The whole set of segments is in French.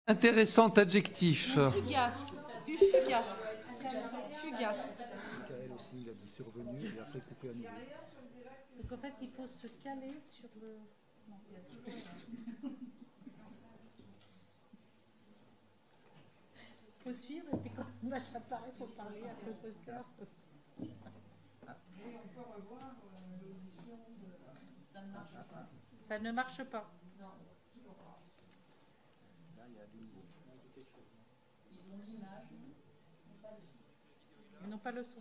Intéressant adjectif. Fugace. Fugace. Fugace. Michael aussi, il a dit survenu et après coupé à nouveau. Donc en fait, il faut se caler sur le... Non, il faut suivre et puis quand on a l'appareil, il faut parler avec le poster. Ça ne marche pas. Ils n'ont pas le son.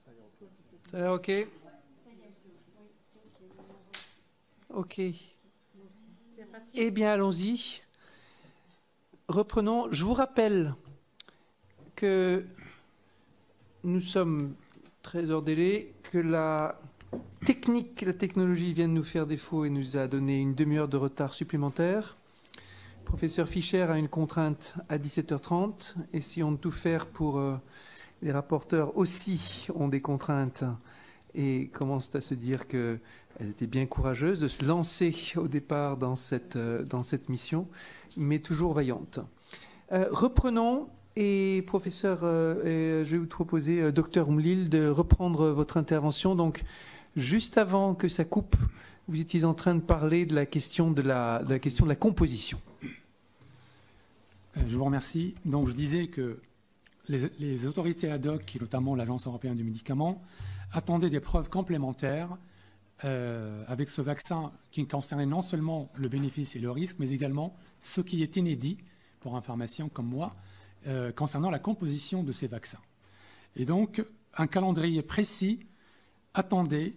Ça a l'air OK? OK. Eh bien, allons-y. Reprenons. Je vous rappelle que nous sommes très hors délai, que la technologie vient de nous faire défaut et nous a donné une demi-heure de retard supplémentaire. Le professeur Fischer a une contrainte à 17h30. Essayons de tout faire pour... les rapporteurs aussi ont des contraintes et commencent à se dire qu'elles étaient bien courageuses de se lancer au départ dans cette mission, mais toujours vaillantes. Reprenons. Et professeur, je vais vous proposer, docteur Oumlil, de reprendre votre intervention. Donc, juste avant que ça coupe, vous étiez en train de parler de la question de la composition. Je vous remercie. Donc, je disais que les autorités ad hoc, et notamment l'Agence européenne du médicament, attendaient des preuves complémentaires avec ce vaccin qui concernait non seulement le bénéfice et le risque, mais également ce qui est inédit pour un pharmacien comme moi, concernant la composition de ces vaccins. Et donc, un calendrier précis attendait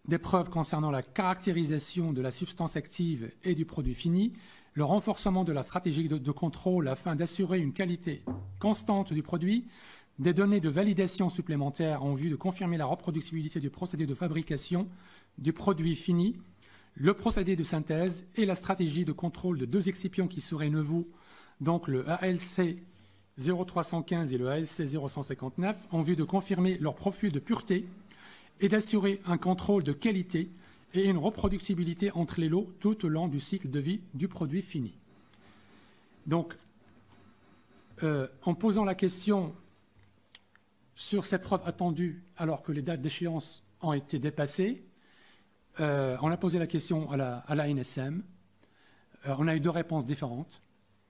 des preuves concernant la caractérisation de la substance active et du produit fini, le renforcement de la stratégie de contrôle afin d'assurer une qualité constante du produit, des données de validation supplémentaires en vue de confirmer la reproductibilité du procédé de fabrication du produit fini, le procédé de synthèse et la stratégie de contrôle de deux excipients qui seraient nouveaux, donc le ALC 0315 et le ALC 0159, en vue de confirmer leur profil de pureté et d'assurer un contrôle de qualité et une reproductibilité entre les lots tout au long du cycle de vie du produit fini. Donc, en posant la question sur ces preuves attendues alors que les dates d'échéance ont été dépassées, on a posé la question à la NSM. On a eu deux réponses différentes.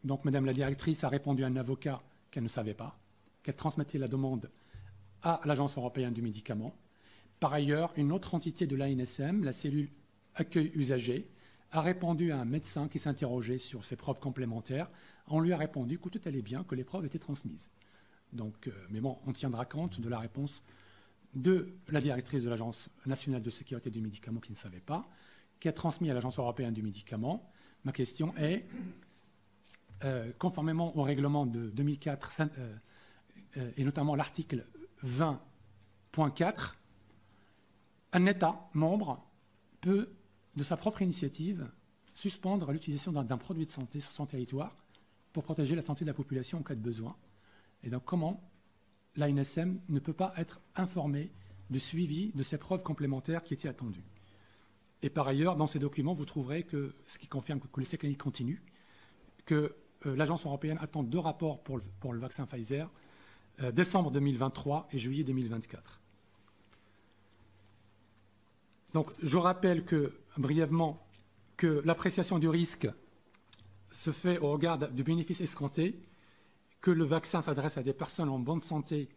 Donc, Madame la directrice a répondu à un avocat qu'elle ne savait pas, qu'elle transmettait la demande à l'Agence européenne du médicament. Par ailleurs, une autre entité de l'ANSM, la cellule accueil usager, a répondu à un médecin qui s'interrogeait sur ces preuves complémentaires. On lui a répondu que tout allait bien, que les preuves étaient transmises. Donc, mais bon, on tiendra compte de la réponse de la directrice de l'Agence nationale de sécurité du médicament qui ne savait pas, qui a transmis à l'Agence européenne du médicament. Ma question est, conformément au règlement de 2004 et notamment l'article 20.4, un État membre peut, de sa propre initiative, suspendre l'utilisation d'un produit de santé sur son territoire pour protéger la santé de la population en cas de besoin. Et donc, comment l'ANSM ne peut pas être informée du suivi de ces preuves complémentaires qui étaient attendues? Et par ailleurs, dans ces documents, vous trouverez que, ce qui confirme que l'essai clinique continue, que l'Agence européenne attend deux rapports pour le vaccin Pfizer, décembre 2023 et juillet 2024. Donc, je rappelle brièvement que l'appréciation du risque se fait au regard du bénéfice escompté, que le vaccin s'adresse à des personnes en bonne santé,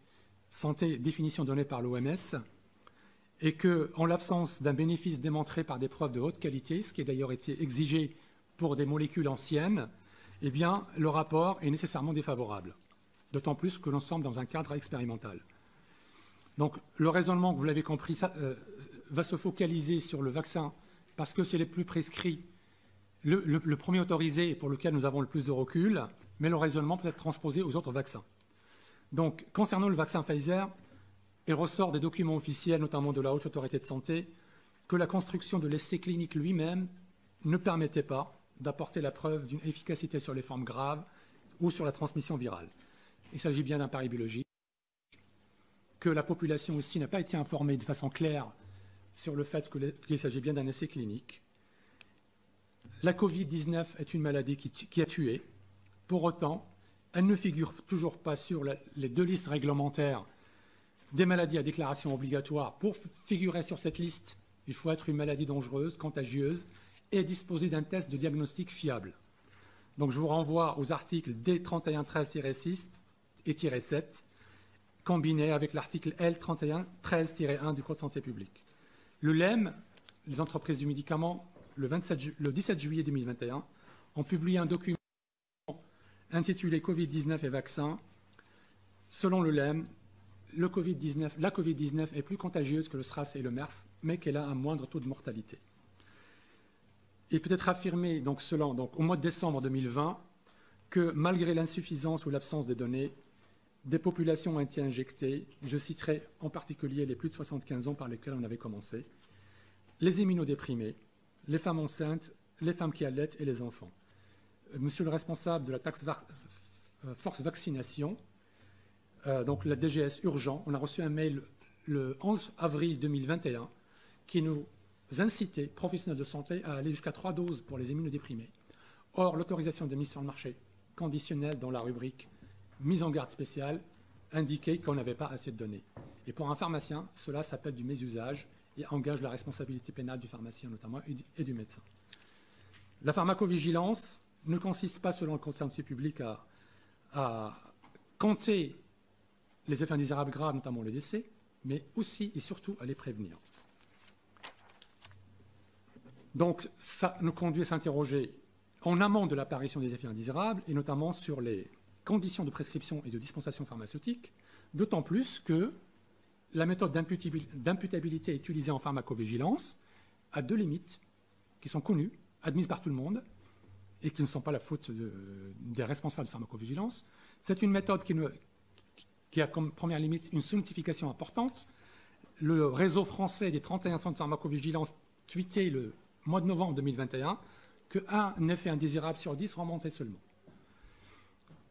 définition donnée par l'OMS, et qu'en l'absence d'un bénéfice démontré par des preuves de haute qualité, ce qui a d'ailleurs été exigé pour des molécules anciennes, eh bien, le rapport est nécessairement défavorable, d'autant plus que l'on semble dans un cadre expérimental. Donc, le raisonnement, vous l'avez compris, va se focaliser sur le vaccin parce que c'est le plus prescrit, le premier autorisé pour lequel nous avons le plus de recul, mais le raisonnement peut être transposé aux autres vaccins. Donc, concernant le vaccin Pfizer, il ressort des documents officiels, notamment de la Haute Autorité de Santé, que la construction de l'essai clinique lui-même ne permettait pas d'apporter la preuve d'une efficacité sur les formes graves ou sur la transmission virale. Il s'agit bien d'un pari biologique, que la population aussi n'a pas été informée de façon claire sur le fait qu'il s'agit bien d'un essai clinique. la Covid-19 est une maladie qui a tué. Pour autant, elle ne figure toujours pas sur les 2 listes réglementaires des maladies à déclaration obligatoire. Pour figurer sur cette liste, il faut être une maladie dangereuse, contagieuse et disposer d'un test de diagnostic fiable. Donc je vous renvoie aux articles D3113-6 et -7, combinés avec l'article L3113-1 du Code de santé publique. Le LEM, les entreprises du médicament, le 17 juillet 2021, ont publié un document intitulé Covid-19 et vaccins. Selon le LEM, la Covid-19 est plus contagieuse que le SRAS et le MERS, mais qu'elle a un moindre taux de mortalité. Il peut être affirmé donc, au mois de décembre 2020 que malgré l'insuffisance ou l'absence de données, des populations ont été injectées. Je citerai en particulier les plus de 75 ans par lesquels on avait commencé, les immunodéprimés, les femmes enceintes, les femmes qui allaitent et les enfants. Monsieur le responsable de la task force vaccination, donc la DGS urgent, on a reçu un mail le 11 avril 2021 qui nous incitait, professionnels de santé, à aller jusqu'à 3 doses pour les immunodéprimés. Or, l'autorisation de mise sur le marché conditionnelle dans la rubrique mise en garde spéciale indiquait qu'on n'avait pas assez de données. Et pour un pharmacien, cela s'appelle du mésusage et engage la responsabilité pénale du pharmacien notamment et du médecin. La pharmacovigilance ne consiste pas, selon le Code de santé publique, à compter les effets indésirables graves, notamment les décès, mais aussi et surtout à les prévenir. Donc, ça nous conduit à s'interroger en amont de l'apparition des effets indésirables, et notamment sur les conditions de prescription et de dispensation pharmaceutique, d'autant plus que la méthode d'imputabilité utilisée en pharmacovigilance a 2 limites qui sont connues, admises par tout le monde, et qui ne sont pas la faute des responsables de pharmacovigilance. C'est une méthode qui a comme première limite une sous-notification importante. Le réseau français des 31 centres de pharmacovigilance tweetait le mois de novembre 2021 qu'un effet indésirable sur 10 remontait seulement.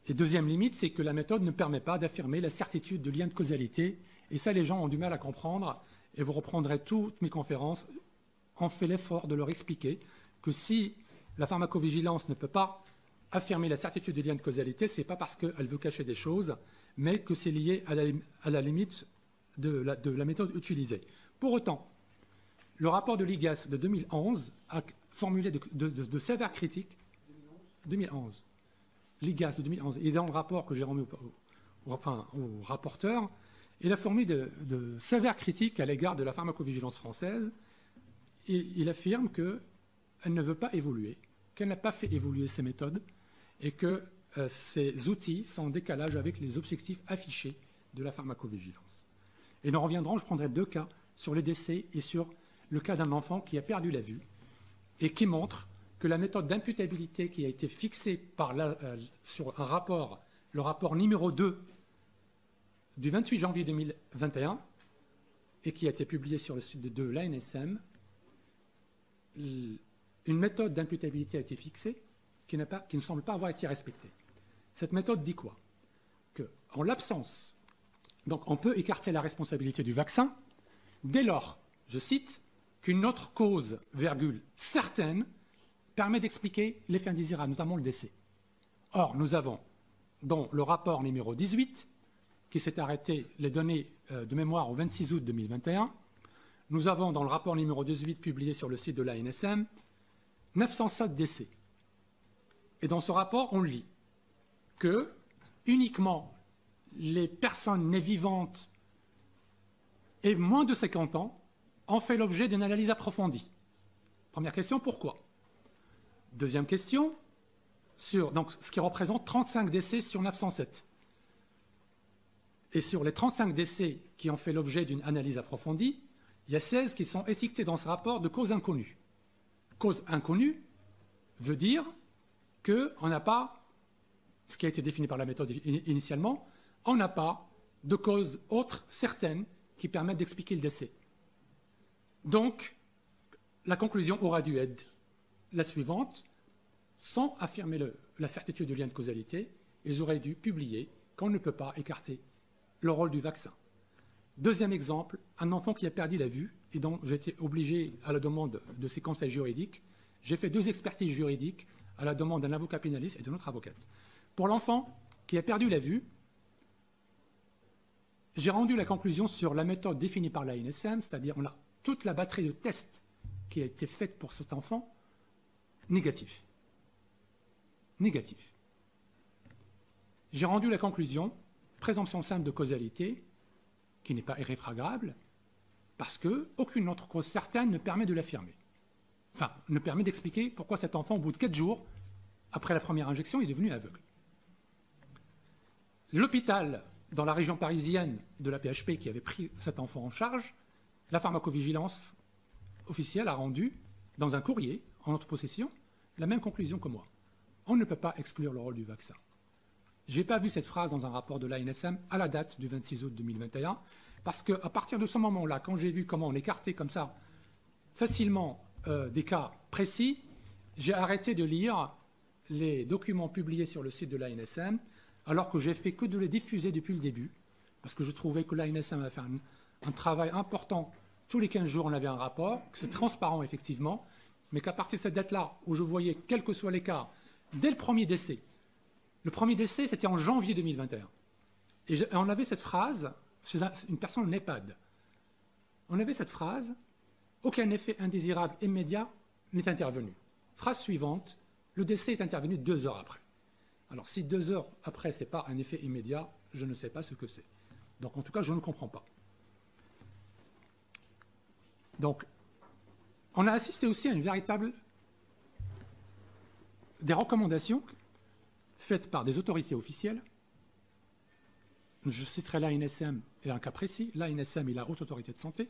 Et deuxième limite, c'est que la méthode ne permet pas d'affirmer la certitude de lien de causalité. Et ça, les gens ont du mal à comprendre. Et vous reprendrez toutes mes conférences. On fait l'effort de leur expliquer que si la pharmacovigilance ne peut pas affirmer la certitude de lien de causalité, ce n'est pas parce qu'elle veut cacher des choses, mais que c'est lié à la limite de la méthode utilisée. Pour autant, le rapport de l'IGAS de 2011 a formulé de sévères critiques. 2011. L'IGAS de 2011. Et dans le rapport que j'ai remis au rapporteur, il a formulé de sévères critiques à l'égard de la pharmacovigilance française. Et il affirme qu'elle ne veut pas évoluer, qu'elle n'a pas fait évoluer ses méthodes et que ces outils sont en décalage avec les objectifs affichés de la pharmacovigilance. Et nous reviendrons, je prendrai 2 cas, sur les décès et sur le cas d'un enfant qui a perdu la vue et qui montre que la méthode d'imputabilité qui a été fixée sur un rapport, le rapport numéro 2 du 28 janvier 2021 et qui a été publié sur le site de l'ANSM, une méthode d'imputabilité a été fixée qui ne semble pas avoir été respectée. Cette méthode dit quoi? Qu'en l'absence, donc on peut écarter la responsabilité du vaccin dès lors, je cite, qu'une autre cause, certaine, permet d'expliquer l'effet indésirable, notamment le décès. Or, nous avons, dans le rapport numéro 18, qui s'est arrêté les données de mémoire au 26 août 2021, nous avons dans le rapport numéro 18 publié sur le site de l'ANSM 907 décès. Et dans ce rapport, on lit que uniquement les personnes nées vivantes et moins de 50 ans ont fait l'objet d'une analyse approfondie. Première question, pourquoi? Deuxième question, donc, ce qui représente 35 décès sur 907. Et sur les 35 décès qui ont fait l'objet d'une analyse approfondie, il y a 16 qui sont étiquetés dans ce rapport de cause inconnue. Cause inconnue veut dire qu'on n'a pas, ce qui a été défini par la méthode initialement, on n'a pas de cause autre certaine qui permette d'expliquer le décès. Donc, la conclusion aura dû être la suivante. Sans affirmer la certitude du lien de causalité, ils auraient dû publier qu'on ne peut pas écarter le rôle du vaccin. Deuxième exemple, un enfant qui a perdu la vue et dont j'ai été obligé, à la demande de ses conseils juridiques, J'ai fait 2 expertises juridiques à la demande d'un avocat pénaliste et de notre avocate. Pour l'enfant qui a perdu la vue, j'ai rendu la conclusion sur la méthode définie par l'ANSM, c'est-à-dire on a toute la batterie de tests qui a été faite pour cet enfant, négatif. Négatif. J'ai rendu la conclusion, présomption simple de causalité, qui n'est pas irréfragable, parce qu'aucune autre cause certaine ne permet de l'affirmer. Enfin, ne permet d'expliquer pourquoi cet enfant, au bout de 4 jours, après la première injection, est devenu aveugle. L'hôpital, dans la région parisienne de la PHP, qui avait pris cet enfant en charge, la pharmacovigilance officielle a rendu, dans un courrier, en notre possession, la même conclusion que moi. On ne peut pas exclure le rôle du vaccin. Je n'ai pas vu cette phrase dans un rapport de l'ANSM à la date du 26 août 2021, parce qu'à partir de ce moment-là, quand j'ai vu comment on écartait comme ça facilement des cas précis, j'ai arrêté de lire les documents publiés sur le site de l'ANSM, alors que j'ai fait que de les diffuser depuis le début, parce que je trouvais que l'ANSM avait fait un travail important. Tous les 15 jours, on avait un rapport, que c'est transparent effectivement, mais qu'à partir de cette date-là, où je voyais, quel que soit l'écart, dès le premier décès, le premier décès, c'était en janvier 2021. Et on avait cette phrase, chez une personne en EHPAD, on avait cette phrase, aucun effet indésirable immédiat n'est intervenu. Phrase suivante, le décès est intervenu 2 heures après. Alors si 2 heures après, ce n'est pas un effet immédiat, je ne sais pas ce que c'est. Donc en tout cas, je ne comprends pas. Donc, on a assisté aussi à une véritable... des recommandations faites par des autorités officielles. Je citerai l'ANSM et un cas précis, l'ANSM et la Haute Autorité de Santé,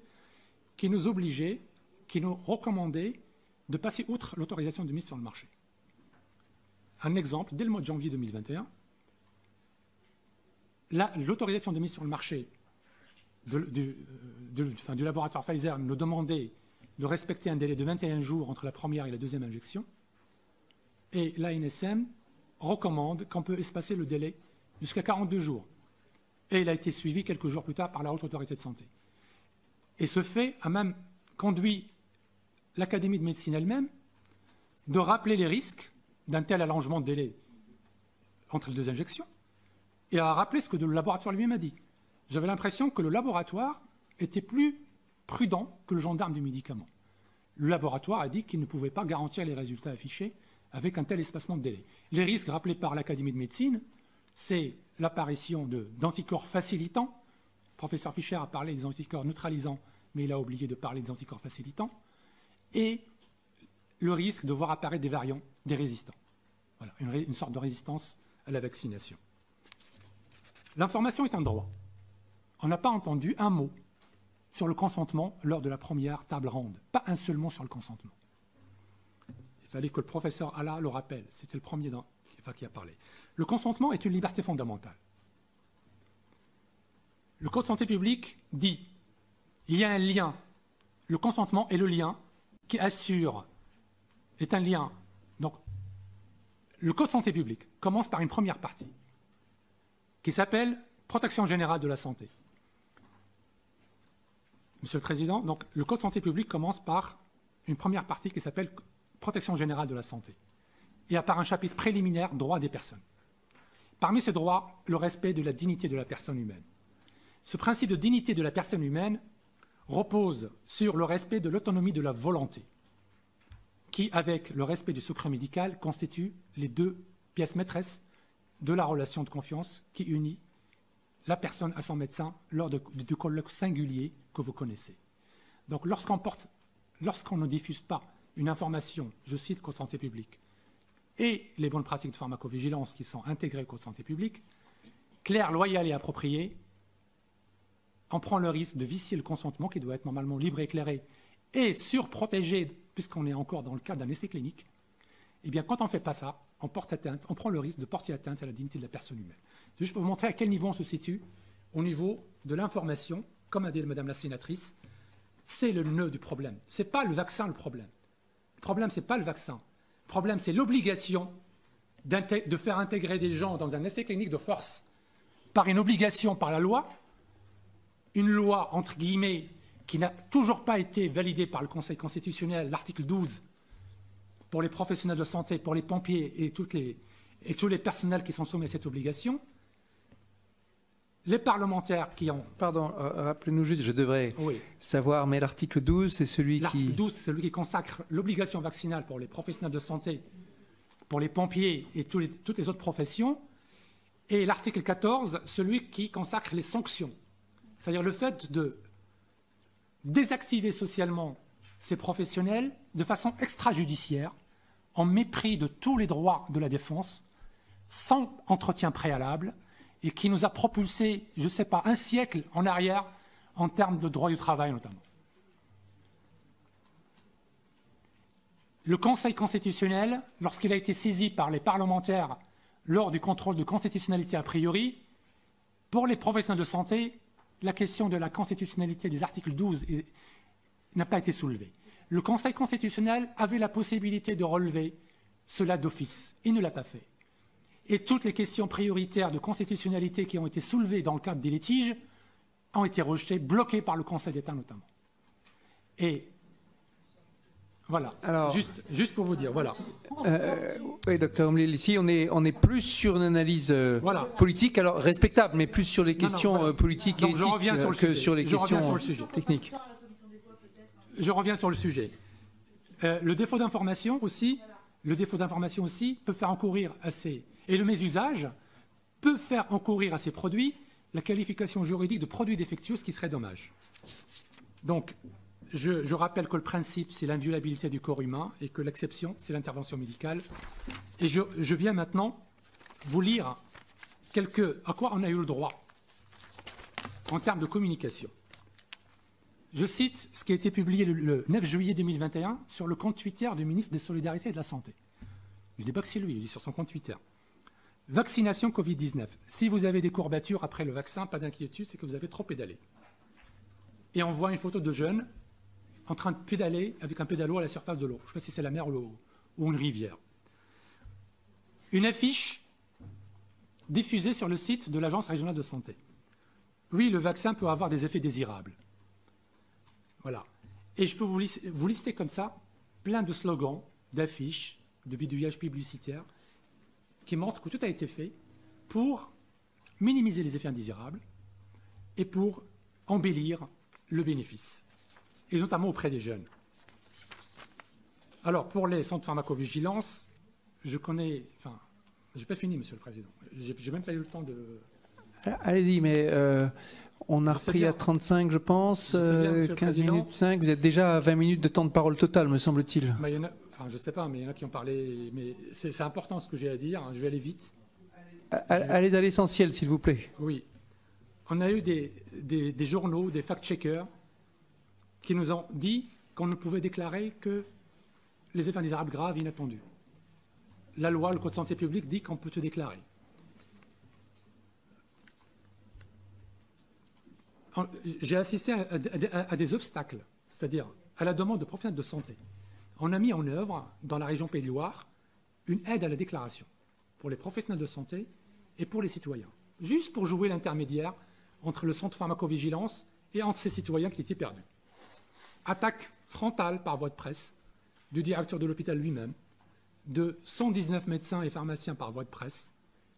qui nous obligeaient, qui nous recommandaient de passer outre l'autorisation de mise sur le marché. Un exemple, dès le mois de janvier 2021, l'autorisation de mise sur le marché du laboratoire Pfizer nous demandait de respecter un délai de 21 jours entre la première et la deuxième injection, et l'ANSM recommande qu'on peut espacer le délai jusqu'à 42 jours. Et il a été suivi quelques jours plus tard par la Haute Autorité de Santé. Et ce fait a même conduit l'Académie de médecine elle-même de rappeler les risques d'un tel allongement de délai entre les 2 injections, et a rappelé ce que le laboratoire lui-même a dit. J'avais l'impression que le laboratoire était plus prudent que le gendarme du médicament. Le laboratoire a dit qu'il ne pouvait pas garantir les résultats affichés avec un tel espacement de délai. Les risques rappelés par l'Académie de médecine, c'est l'apparition d'anticorps facilitants. Le professeur Fischer a parlé des anticorps neutralisants, mais il a oublié de parler des anticorps facilitants. Et le risque de voir apparaître des variants, des résistants. Voilà, une sorte de résistance à la vaccination. L'information est un droit. On n'a pas entendu un mot sur le consentement lors de la première table ronde. Pas un seul mot sur le consentement. Il fallait que le professeur Allah le rappelle. C'était le premier qui a parlé. Le consentement est une liberté fondamentale. Le Code de santé publique dit il y a un lien. Le consentement est le lien qui assure, est un lien. Donc, le Code de santé publique commence par une première partie qui s'appelle Protection générale de la santé. Monsieur le Président, donc, le Code de santé publique commence par une première partie qui s'appelle Protection générale de la santé et par un chapitre préliminaire droits des personnes. Parmi ces droits, le respect de la dignité de la personne humaine. Ce principe de dignité de la personne humaine repose sur le respect de l'autonomie de la volonté, qui, avec le respect du secret médical, constitue les 2 pièces maîtresses de la relation de confiance qui unit la personne à son médecin lors du colloque singulier que vous connaissez. Donc lorsqu'on ne diffuse pas une information, je cite Code de santé publique, et les bonnes pratiques de pharmacovigilance qui sont intégrées au Code de santé publique, claires, loyales et appropriées, on prend le risque de vicier le consentement qui doit être normalement libre et éclairé et surprotégé, puisqu'on est encore dans le cadre d'un essai clinique. Eh bien, quand on ne fait pas ça, on prend le risque de porter atteinte à la dignité de la personne humaine. C'est juste pour vous montrer à quel niveau on se situe, au niveau de l'information, comme a dit Madame la sénatrice, c'est le nœud du problème. Ce n'est pas le vaccin le problème. Le problème, ce n'est pas le vaccin. Le problème, c'est l'obligation de faire intégrer des gens dans un essai clinique de force par une obligation par la loi, une loi, entre guillemets, qui n'a toujours pas été validée par le Conseil constitutionnel, l'article 12, pour les professionnels de santé, pour les pompiers et tous les personnels qui sont soumis à cette obligation. Les parlementaires qui ont... Pardon, rappelez-nous juste, je devrais Oui. savoir, mais l'article 12, c'est celui L'article qui... 12, c'est celui qui consacre l'obligation vaccinale pour les professionnels de santé, pour les pompiers et toutes les autres professions. Et l'article 14, celui qui consacre les sanctions. C'est-à-dire le fait de désactiver socialement ces professionnels de façon extrajudiciaire, en mépris de tous les droits de la défense, sans entretien préalable, et qui nous a propulsé, je ne sais pas, un siècle en arrière en termes de droit du travail notamment. Le Conseil constitutionnel, lorsqu'il a été saisi par les parlementaires lors du contrôle de constitutionnalité a priori, pour les professionnels de santé, la question de la constitutionnalité des articles 12 n'a pas été soulevée. Le Conseil constitutionnel avait la possibilité de relever cela d'office. Il ne l'a pas fait. Et toutes les questions prioritaires de constitutionnalité qui ont été soulevées dans le cadre des litiges ont été rejetées, bloquées par le Conseil d'État notamment. Et voilà, Alors, juste pour vous dire, voilà. Oui, docteur Omlil, ici on est plus sur une analyse Voilà. politique, alors respectable, mais plus sur les questions voilà. politiques Donc, et je reviens éthiques sur le que sujet. sur les Je reviens questions sur le sujet. techniques. Je reviens sur le sujet. Le défaut d'information aussi, peut faire encourir à ces... Et le mésusage peut faire encourir à ces produits la qualification juridique de produit défectueux, ce qui serait dommage. Donc, je rappelle que le principe, c'est l'inviolabilité du corps humain et que l'exception, c'est l'intervention médicale. Et je viens maintenant vous lire à quoi on a eu le droit en termes de communication. Je cite ce qui a été publié le 9 juillet 2021 sur le compte Twitter du ministre des Solidarités et de la Santé. Je ne dis pas que c'est lui, je dis sur son compte Twitter. Vaccination Covid-19. Si vous avez des courbatures après le vaccin, pas d'inquiétude, c'est que vous avez trop pédalé. Et on voit une photo de jeunes en train de pédaler avec un pédalo à la surface de l'eau. Je ne sais pas si c'est la mer ou une rivière. Une affiche diffusée sur le site de l'Agence régionale de santé. Oui, le vaccin peut avoir des effets désirables. Voilà. Et je peux vous lister comme ça plein de slogans, d'affiches, de bidouillages publicitaires qui montrent que tout a été fait pour minimiser les effets indésirables et pour embellir le bénéfice, et notamment auprès des jeunes. Alors, pour les centres de pharmacovigilance, je connais... Enfin, je n'ai pas fini, Monsieur le Président. Je n'ai même pas eu le temps de... Allez-y, mais on a Je sais repris bien. à 35, je pense, Je sais bien, Monsieur le 15 Président. minutes 5. Vous êtes déjà à 20 minutes de temps de parole total, me semble-t-il. Mais il y en a, enfin, je ne sais pas, mais il y en a qui ont parlé... Mais c'est important ce que j'ai à dire. Je vais aller vite. Allez à l'essentiel, s'il vous plaît. Oui. On a eu des journaux, des fact-checkers, qui nous ont dit qu'on ne pouvait déclarer que les effets indésirables graves inattendus. La loi, le Code de santé publique dit qu'on peut te déclarer. J'ai assisté à des obstacles, c'est-à-dire à la demande de professionnels de santé. On a mis en œuvre, dans la région Pays de Loire, une aide à la déclaration pour les professionnels de santé et pour les citoyens, juste pour jouer l'intermédiaire entre le centre de pharmacovigilance et entre ces citoyens qui étaient perdus. Attaque frontale par voie de presse du directeur de l'hôpital lui-même, de 119 médecins et pharmaciens par voie de presse,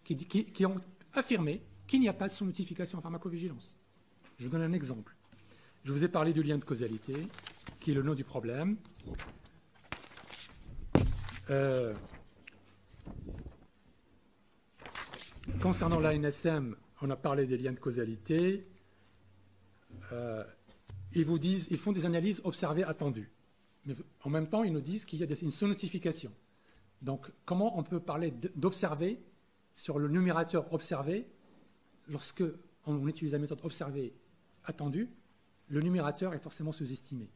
qui ont affirmé qu'il n'y a pas de sous-notification en pharmacovigilance. Je vous donne un exemple. Je vous ai parlé du lien de causalité, qui est le nom du problème. Concernant l'ANSM, on a parlé des liens de causalité. Ils font des analyses observées attendues. Mais en même temps, ils nous disent qu'il y a une sous-notification. Donc, comment on peut parler d'observer sur le numérateur observé lorsque on utilise la méthode observée attendue, le numérateur est forcément sous-estimé.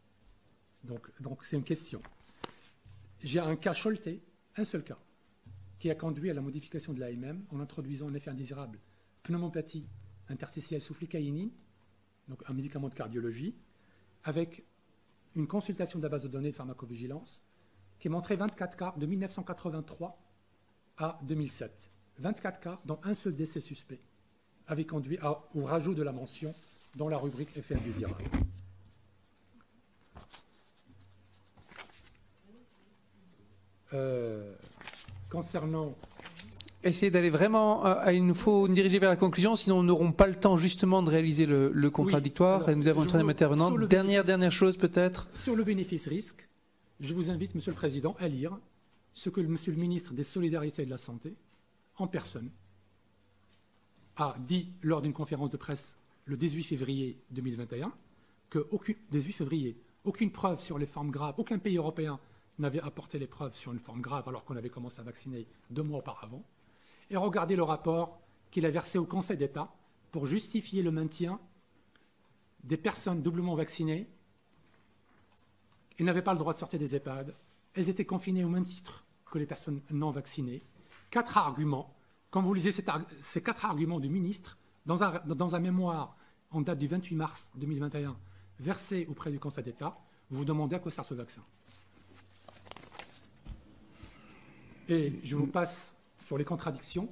Donc c'est une question. J'ai un cas Cholte, un seul cas, qui a conduit à la modification de l'AMM en introduisant un effet indésirable, pneumopathie interstitielle sous flicaïnine, donc un médicament de cardiologie, avec une consultation de la base de données de pharmacovigilance qui montrait 24 cas de 1983 à 2007. 24 cas, dont un seul décès suspect, avait conduit au rajout de la mention dans la rubrique effet indésirable. Concernant... Essayez d'aller vraiment, il nous faut nous diriger vers la conclusion, sinon nous n'aurons pas le temps justement de réaliser le contradictoire. Oui, et nous avons une troisième intervenante. Dernière chose peut-être. Sur le bénéfice-risque, je vous invite, Monsieur le Président, à lire ce que Monsieur le ministre des Solidarités et de la Santé, en personne, a dit lors d'une conférence de presse le 18 février 2021, que 18 février, aucune preuve sur les formes graves, aucun pays européen n'avait apporté les preuves sur une forme grave alors qu'on avait commencé à vacciner 2 mois auparavant. Et regardez le rapport qu'il a versé au Conseil d'État pour justifier le maintien des personnes doublement vaccinées. Ils n'avaient pas le droit de sortir des EHPAD. Elles étaient confinées au même titre que les personnes non vaccinées. 4 arguments. Quand vous lisez ces 4 arguments du ministre, dans un mémoire en date du 28 mars 2021, versé auprès du Conseil d'État, vous vous demandez à quoi sert ce vaccin. Et je vous passe sur les contradictions,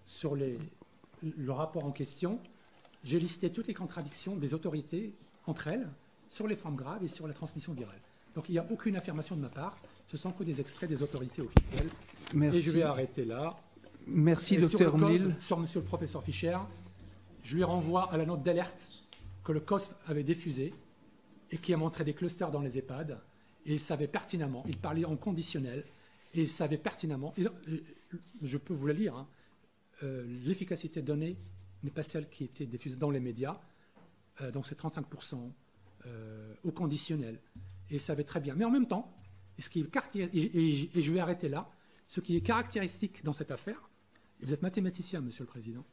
sur le rapport en question. J'ai listé toutes les contradictions des autorités entre elles sur les formes graves et sur la transmission virale. Donc il n'y a aucune affirmation de ma part, ce sont que des extraits des autorités officielles. Merci. Et je vais arrêter là. Merci, Dr Mlil. Sur monsieur le professeur Fischer, je lui renvoie à la note d'alerte que le COSF avait diffusée et qui a montré des clusters dans les EHPAD. Et il savait pertinemment, il parlait en conditionnel, et il savait pertinemment, je peux vous la lire, hein, l'efficacité donnée n'est pas celle qui était diffusée dans les médias, donc c'est 35% au conditionnel. Et il savait très bien. Mais en même temps, et je vais arrêter là, ce qui est caractéristique dans cette affaire, et vous êtes mathématicien, Monsieur le Président,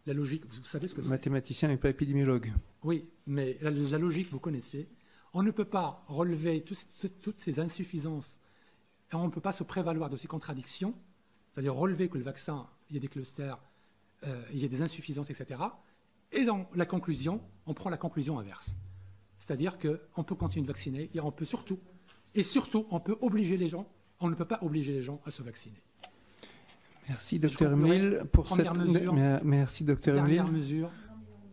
la logique, vous savez ce que c'est. Mathématicien et pas épidémiologue. Oui, mais la logique, vous connaissez. On ne peut pas relever toutes ces insuffisances, et on ne peut pas se prévaloir de ces contradictions, c'est-à-dire relever que le vaccin, il y a des clusters, il y a des insuffisances, etc. Et dans la conclusion, on prend la conclusion inverse. C'est-à-dire qu'on peut continuer de vacciner, et on peut surtout, on peut obliger les gens, on ne peut pas obliger les gens à se vacciner. Merci, Dr Mlil, pour cette... Merci, Dr Mlil. Dernière mesure,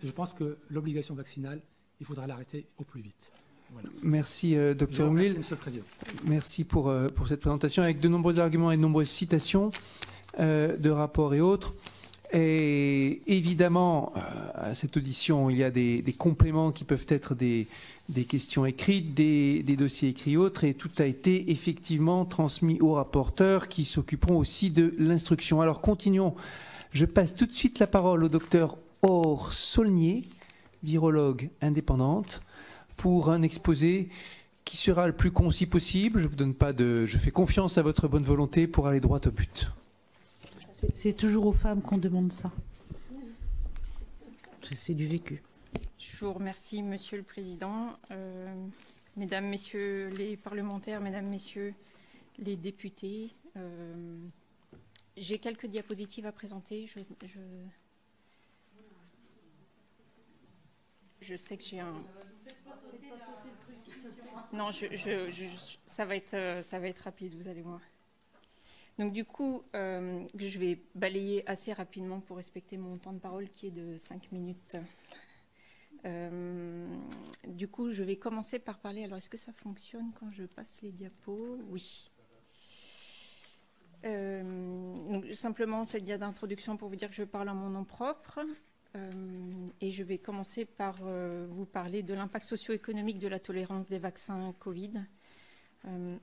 je pense que l'obligation vaccinale, il faudra l'arrêter au plus vite. Voilà. Merci, Dr Mlil. Monsieur le Président. Merci pour cette présentation avec de nombreux arguments et de nombreuses citations de rapports et autres. Et évidemment, à cette audition, il y a des compléments qui peuvent être des questions écrites, des dossiers écrits autres, et tout a été effectivement transmis aux rapporteurs qui s'occuperont aussi de l'instruction. Alors continuons. Je passe tout de suite la parole au docteur Aure Saulnier, virologue indépendante, pour un exposé qui sera le plus concis possible. Je fais confiance à votre bonne volonté pour aller droit au but. C'est toujours aux femmes qu'on demande ça. C'est du vécu. Je vous remercie, Monsieur le Président, Mesdames, Messieurs les parlementaires, Mesdames, Messieurs les députés. J'ai quelques diapositives à présenter. Je sais que j'ai un... Non, ça va être rapide, vous allez voir. Donc du coup, je vais balayer assez rapidement pour respecter mon temps de parole qui est de 5 minutes. Du coup, je vais commencer par parler. Alors, est-ce que ça fonctionne quand je passe les diapos? Oui. Donc, simplement, cette dia d'introduction pour vous dire que je parle en mon nom propre. Et je vais commencer par vous parler de l'impact socio-économique de la tolérance des vaccins Covid.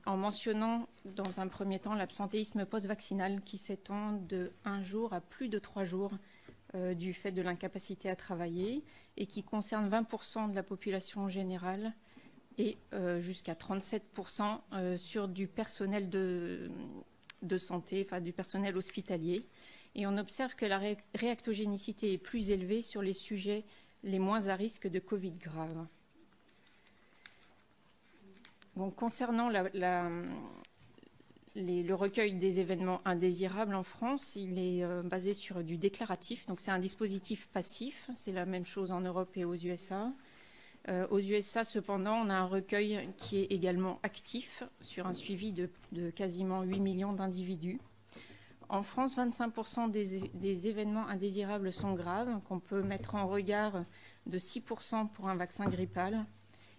En mentionnant dans un premier temps l'absentéisme post-vaccinal qui s'étend de 1 jour à plus de 3 jours du fait de l'incapacité à travailler et qui concerne 20% de la population générale et jusqu'à 37% sur du personnel de santé, enfin du personnel hospitalier. Et on observe que la réactogénicité est plus élevée sur les sujets les moins à risque de Covid grave. Donc, concernant le recueil des événements indésirables en France, il est basé sur du déclaratif. Donc, c'est un dispositif passif. C'est la même chose en Europe et aux USA. Aux USA, cependant, on a un recueil qui est également actif sur un suivi de quasiment 8 millions d'individus. En France, 25% des événements indésirables sont graves, qu'on peut mettre en regard de 6% pour un vaccin grippal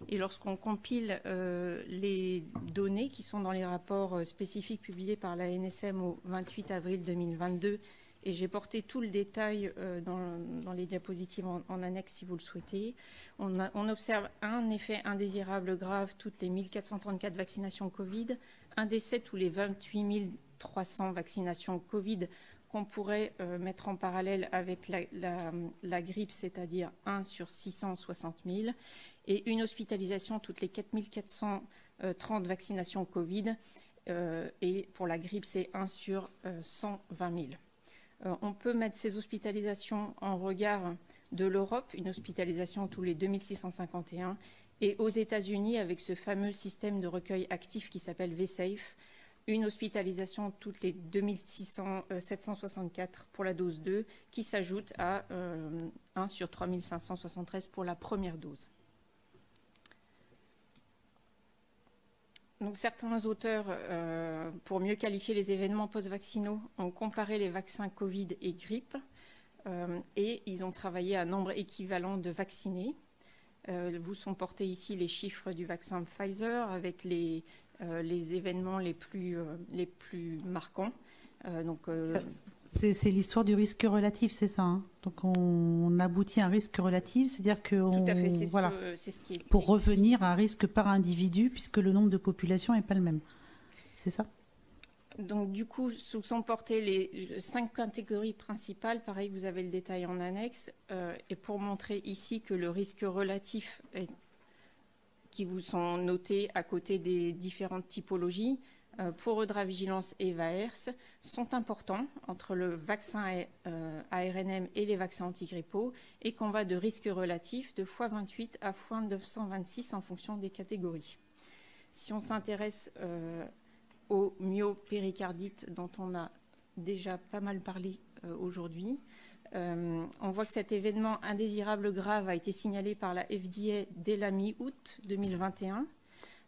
Et lorsqu'on compile les données qui sont dans les rapports spécifiques publiés par la NSM au 28 avril 2022, et j'ai porté tout le détail dans les diapositives en annexe si vous le souhaitez, on observe un effet indésirable grave toutes les 1434 vaccinations Covid, un décès tous les 28 300 vaccinations Covid qu'on pourrait mettre en parallèle avec la grippe, c'est-à-dire 1 sur 660 000, et une hospitalisation toutes les 4 430 vaccinations Covid, et pour la grippe, c'est 1 sur 120 000. On peut mettre ces hospitalisations en regard de l'Europe, une hospitalisation tous les 2651, et aux États-Unis avec ce fameux système de recueil actif qui s'appelle VSafe, une hospitalisation toutes les 764 pour la dose 2, qui s'ajoute à 1 sur 3573 pour la première dose. Donc, certains auteurs, pour mieux qualifier les événements post-vaccinaux, ont comparé les vaccins Covid et grippe, et ils ont travaillé à un nombre équivalent de vaccinés. Vous sont portés ici les chiffres du vaccin Pfizer avec les événements les plus marquants. C'est l'histoire du risque relatif, c'est ça, hein. Donc on aboutit à un risque relatif, c'est-à-dire que tout à fait, c'est ce qui est pour revenir à un risque par individu, puisque le nombre de population n'est pas le même. C'est ça? Donc du coup, sont portées les 5 catégories principales. Pareil, vous avez le détail en annexe. Et pour montrer ici que le risque relatif qui vous sont notés à côté des différentes typologies, pour Eudravigilance et VAERS, sont importants entre le vaccin ARNM et les vaccins antigrippaux, et qu'on va de risque relatif de x28 à x926 en fonction des catégories. Si on s'intéresse au myopéricardite dont on a déjà pas mal parlé aujourd'hui, on voit que cet événement indésirable grave a été signalé par la FDA dès la mi-août 2021,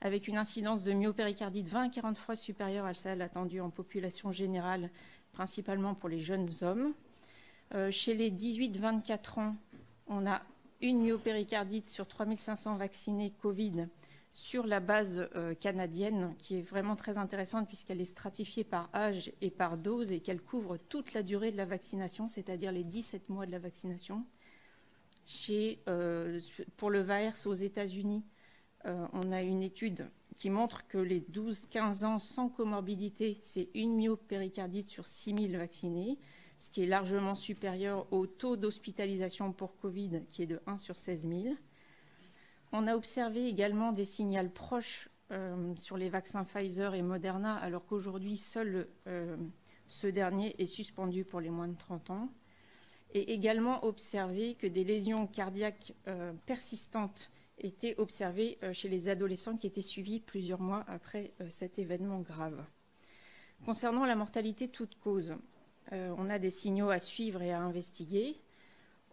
avec une incidence de myopéricardite 20 à 40 fois supérieure à celle attendue en population générale, principalement pour les jeunes hommes. Chez les 18-24 ans, on a une myopéricardite sur 3500 vaccinés Covid sur la base canadienne, qui est vraiment très intéressante puisqu'elle est stratifiée par âge et par dose et qu'elle couvre toute la durée de la vaccination, c'est-à-dire les 17 mois de la vaccination. Pour le VAERS aux États-Unis, on a une étude qui montre que les 12-15 ans sans comorbidité, c'est une myopéricardite sur 6000 vaccinés, ce qui est largement supérieur au taux d'hospitalisation pour Covid, qui est de 1 sur 16 000. On a observé également des signaux proches sur les vaccins Pfizer et Moderna, alors qu'aujourd'hui, seul ce dernier est suspendu pour les moins de 30 ans. Et également observé que des lésions cardiaques persistantes étaient observées chez les adolescents qui étaient suivis plusieurs mois après cet événement grave. Concernant la mortalité toute cause, on a des signaux à suivre et à investiguer.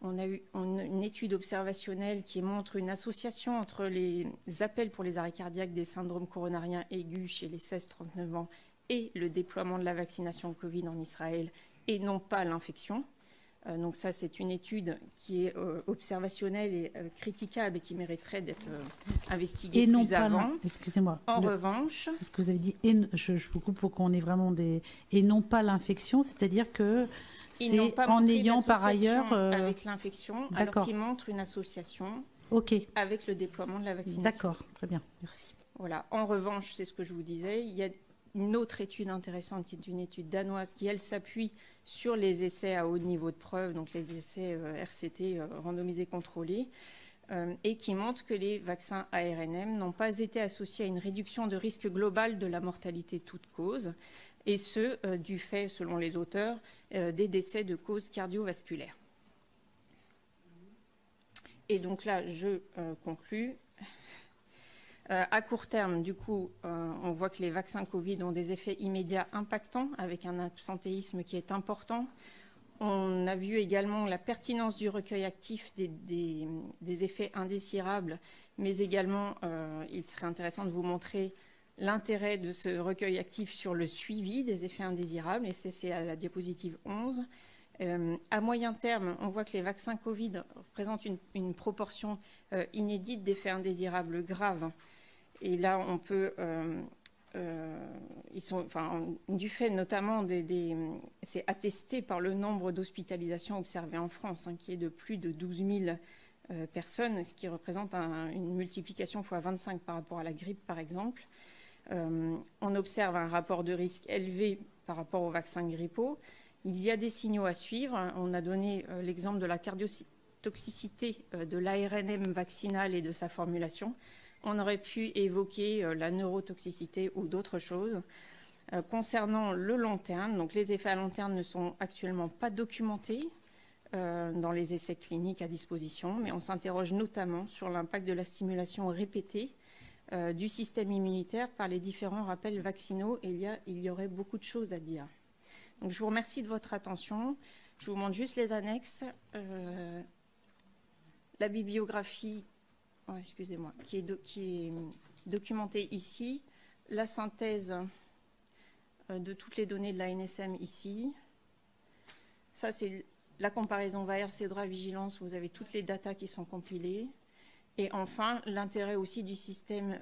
On a eu une étude observationnelle qui montre une association entre les appels pour les arrêts cardiaques des syndromes coronariens aigus chez les 16-39 ans et le déploiement de la vaccination Covid en Israël, et non pas l'infection. Donc ça, c'est une étude qui est observationnelle et critiquable et qui mériterait d'être investiguée plus avant. Excusez-moi. En revanche... C'est ce que vous avez dit. Je vous coupe pour qu'on ait vraiment des... Et non pas l'infection, c'est-à-dire que c'est en ayant par ailleurs... avec l'infection, alors qu'ils montrent une association avec le déploiement de la vaccination. D'accord, très bien, merci. Voilà. En revanche, c'est ce que je vous disais, il y a une autre étude intéressante qui est une étude danoise qui, elle, s'appuie sur les essais à haut niveau de preuve, donc les essais RCT randomisés contrôlés, et qui montre que les vaccins ARNM n'ont pas été associés à une réduction de risque global de la mortalité toute cause, et ce, du fait, selon les auteurs, des décès de causes cardiovasculaires. Et donc là, je conclus. À court terme, du coup, on voit que les vaccins Covid ont des effets immédiats impactants avec un absentéisme qui est important. On a vu également la pertinence du recueil actif des effets indésirables, mais également, il serait intéressant de vous montrer l'intérêt de ce recueil actif sur le suivi des effets indésirables, et c'est à la diapositive 11. À moyen terme, on voit que les vaccins Covid représentent une proportion inédite d'effets indésirables graves. Et là, on peut... du fait notamment c'est attesté par le nombre d'hospitalisations observées en France, qui est de plus de 12 000 personnes, ce qui représente une multiplication x 25 par rapport à la grippe, par exemple. On observe un rapport de risque élevé par rapport aux vaccins grippaux. Il y a des signaux à suivre. On a donné l'exemple de la cardiotoxicité de l'ARNM vaccinal et de sa formulation. On aurait pu évoquer la neurotoxicité ou d'autres choses. Concernant le long terme, donc les effets à long terme ne sont actuellement pas documentés dans les essais cliniques à disposition, mais on s'interroge notamment sur l'impact de la stimulation répétée du système immunitaire par les différents rappels vaccinaux. Et il y aurait beaucoup de choses à dire. Donc, je vous remercie de votre attention. Je vous montre juste les annexes. La bibliographie, excusez-moi, qui est documentée ici. La synthèse de toutes les données de la NSM ici. Ça, c'est la comparaison VAERS-CEDRA vigilance. Vous avez toutes les datas qui sont compilées. Et enfin, l'intérêt aussi du système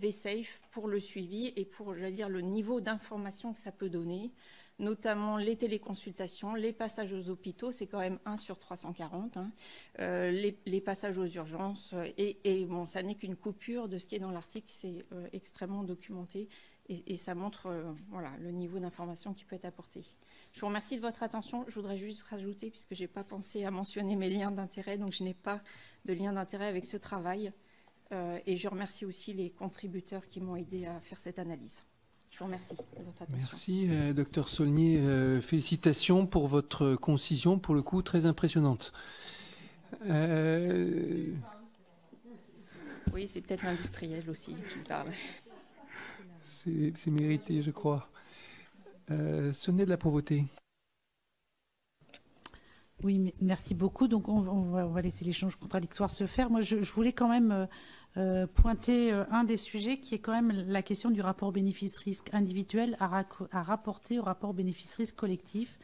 VSafe pour le suivi et pour, j'allais dire, le niveau d'information que ça peut donner, notamment les téléconsultations, les passages aux hôpitaux, c'est quand même 1 sur 340, les passages aux urgences, et bon, ça n'est qu'une coupure de ce qui est dans l'article, c'est extrêmement documenté, et ça montre voilà, le niveau d'information qui peut être apporté. Je vous remercie de votre attention. Je voudrais juste rajouter, puisque je n'ai pas pensé à mentionner mes liens d'intérêt, donc je n'ai pas de lien d'intérêt avec ce travail. Et je remercie aussi les contributeurs qui m'ont aidé à faire cette analyse. Je vous remercie de votre attention. Merci, Dr Saulnier. Félicitations pour votre concision, pour le coup, très impressionnante. Oui, c'est peut-être l'industriel aussi qui parle. C'est mérité, je crois. Sonia de la Provoté. Oui, merci beaucoup. Donc, on va laisser l'échange contradictoire se faire. Moi, je voulais quand même pointer un des sujets qui est quand même la question du rapport bénéfice-risque individuel à rapporter au rapport bénéfice-risque collectif.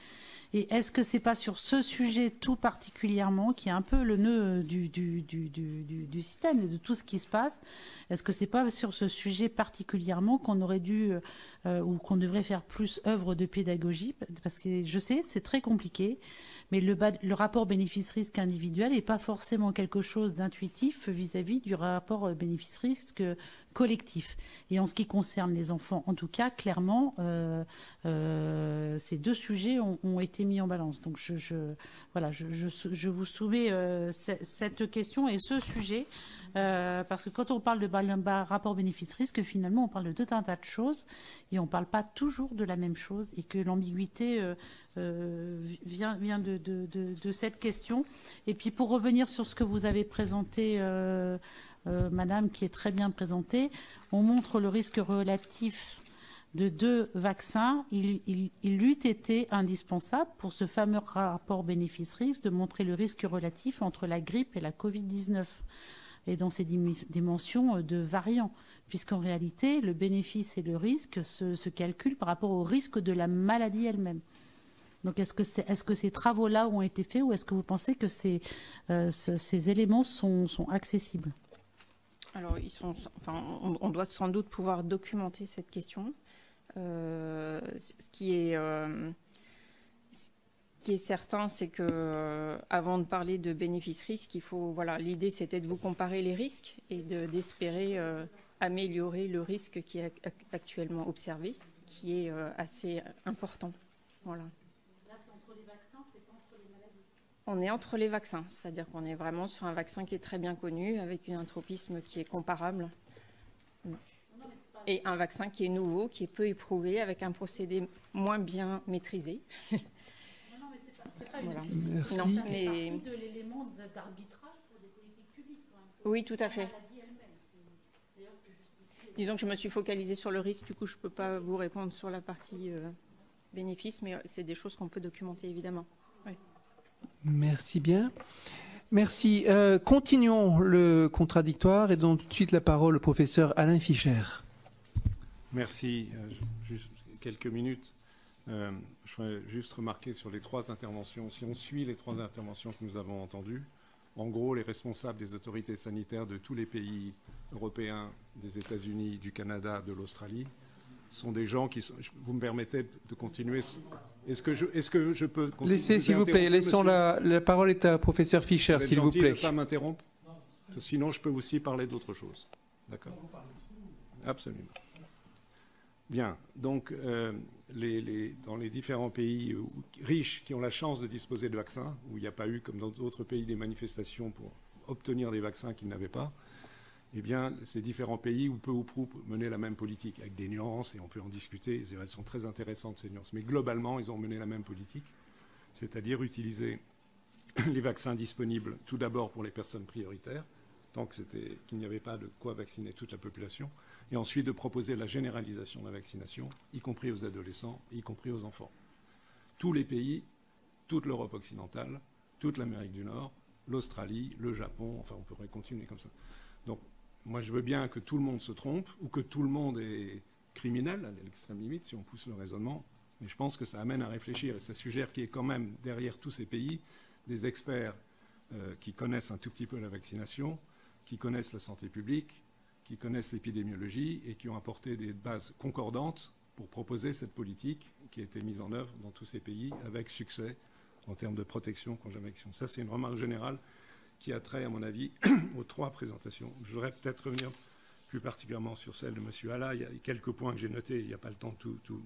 Et est-ce que c'est pas sur ce sujet tout particulièrement, qui est un peu le nœud du système et de tout ce qui se passe, est-ce que c'est pas sur ce sujet particulièrement qu'on aurait dû ou qu'on devrait faire plus œuvre de pédagogie? Parce que je sais, c'est très compliqué, mais le rapport bénéfice-risque individuel n'est pas forcément quelque chose d'intuitif vis-à-vis du rapport bénéfice-risque collectif. Et en ce qui concerne les enfants, en tout cas, clairement, ces deux sujets ont été mis en balance. Donc, je vous soumets cette question et ce sujet, parce que quand on parle de rapport bénéfice-risque, finalement, on parle de tout un tas de choses et on ne parle pas toujours de la même chose, et que l'ambiguïté vient de cette question. Et puis, pour revenir sur ce que vous avez présenté, Madame, qui est très bien présentée, on montre le risque relatif de 2 vaccins. Il eût été indispensable pour ce fameux rapport bénéfice-risque de montrer le risque relatif entre la grippe et la Covid-19 et dans ces dimensions de variants, puisqu'en réalité, le bénéfice et le risque se calculent par rapport au risque de la maladie elle-même. Donc, est-ce que ces travaux-là ont été faits, ou est-ce que vous pensez que ces éléments sont accessibles? Alors, on doit sans doute pouvoir documenter cette question. Ce qui est certain, c'est que avant de parler de bénéfice-risque, l'idée c'était de vous comparer les risques et d'espérer améliorer le risque qui est actuellement observé, qui est assez important. Voilà. Là, c'est entre les vaccins, c'est pas entre les maladies. On est entre les vaccins, c'est-à-dire qu'on est vraiment sur un vaccin qui est très bien connu, avec un tropisme qui est comparable. Et un vaccin qui est nouveau, qui est peu éprouvé, avec un procédé moins bien maîtrisé. Non, mais c'est pas voilà. une Merci. Non, mais... partie de l'élément d'arbitrage pour des politiques publiques. Oui, tout à fait. Disons que je me suis focalisée sur le risque, du coup je ne peux pas vous répondre sur la partie bénéfice, mais c'est des choses qu'on peut documenter évidemment. Oui. Merci bien. Merci. Continuons le contradictoire et donnons tout de suite la parole au professeur Alain Fischer. Merci. Juste quelques minutes Je voudrais juste remarquer sur les 3 interventions, si on suit les 3 interventions que nous avons entendues, en gros, les responsables des autorités sanitaires de tous les pays européens, des États-Unis, du Canada, de l'Australie, sont des gens qui sont... Vous me permettez de continuer? Est-ce que je peux continuer? Laissez, s'il vous plaît, laissons la parole est à professeur Fischer, s'il vous plaît. Ne pas m'interrompre, sinon je peux aussi parler d'autre chose. D'accord? Absolument. Bien, donc dans les différents pays riches qui ont la chance de disposer de vaccins, où il n'y a pas eu, comme dans d'autres pays, des manifestations pour obtenir des vaccins qu'ils n'avaient pas, eh bien, ces différents pays, où peu ou prou, menaient la même politique, avec des nuances, et on peut en discuter, elles sont très intéressantes, ces nuances. Mais globalement, ils ont mené la même politique, c'est-à-dire utiliser les vaccins disponibles tout d'abord pour les personnes prioritaires, tant qu'il n'y avait pas de quoi vacciner toute la population, et ensuite de proposer la généralisation de la vaccination, y compris aux adolescents, y compris aux enfants. Tous les pays, toute l'Europe occidentale, toute l'Amérique du Nord, l'Australie, le Japon, enfin on pourrait continuer comme ça. Donc moi je veux bien que tout le monde se trompe, ou que tout le monde est criminel, à l'extrême limite, si on pousse le raisonnement, mais je pense que ça amène à réfléchir, et ça suggère qu'il y ait quand même derrière tous ces pays des experts qui connaissent un tout petit peu la vaccination, qui connaissent la santé publique, qui connaissent l'épidémiologie et qui ont apporté des bases concordantes pour proposer cette politique qui a été mise en œuvre dans tous ces pays avec succès en termes de protection contre la vaccination. Ça, c'est une remarque générale qui a trait, à mon avis, aux 3 présentations. Je voudrais peut-être revenir plus particulièrement sur celle de M. Alla. Il y a quelques points que j'ai notés, il n'y a pas le temps de tout.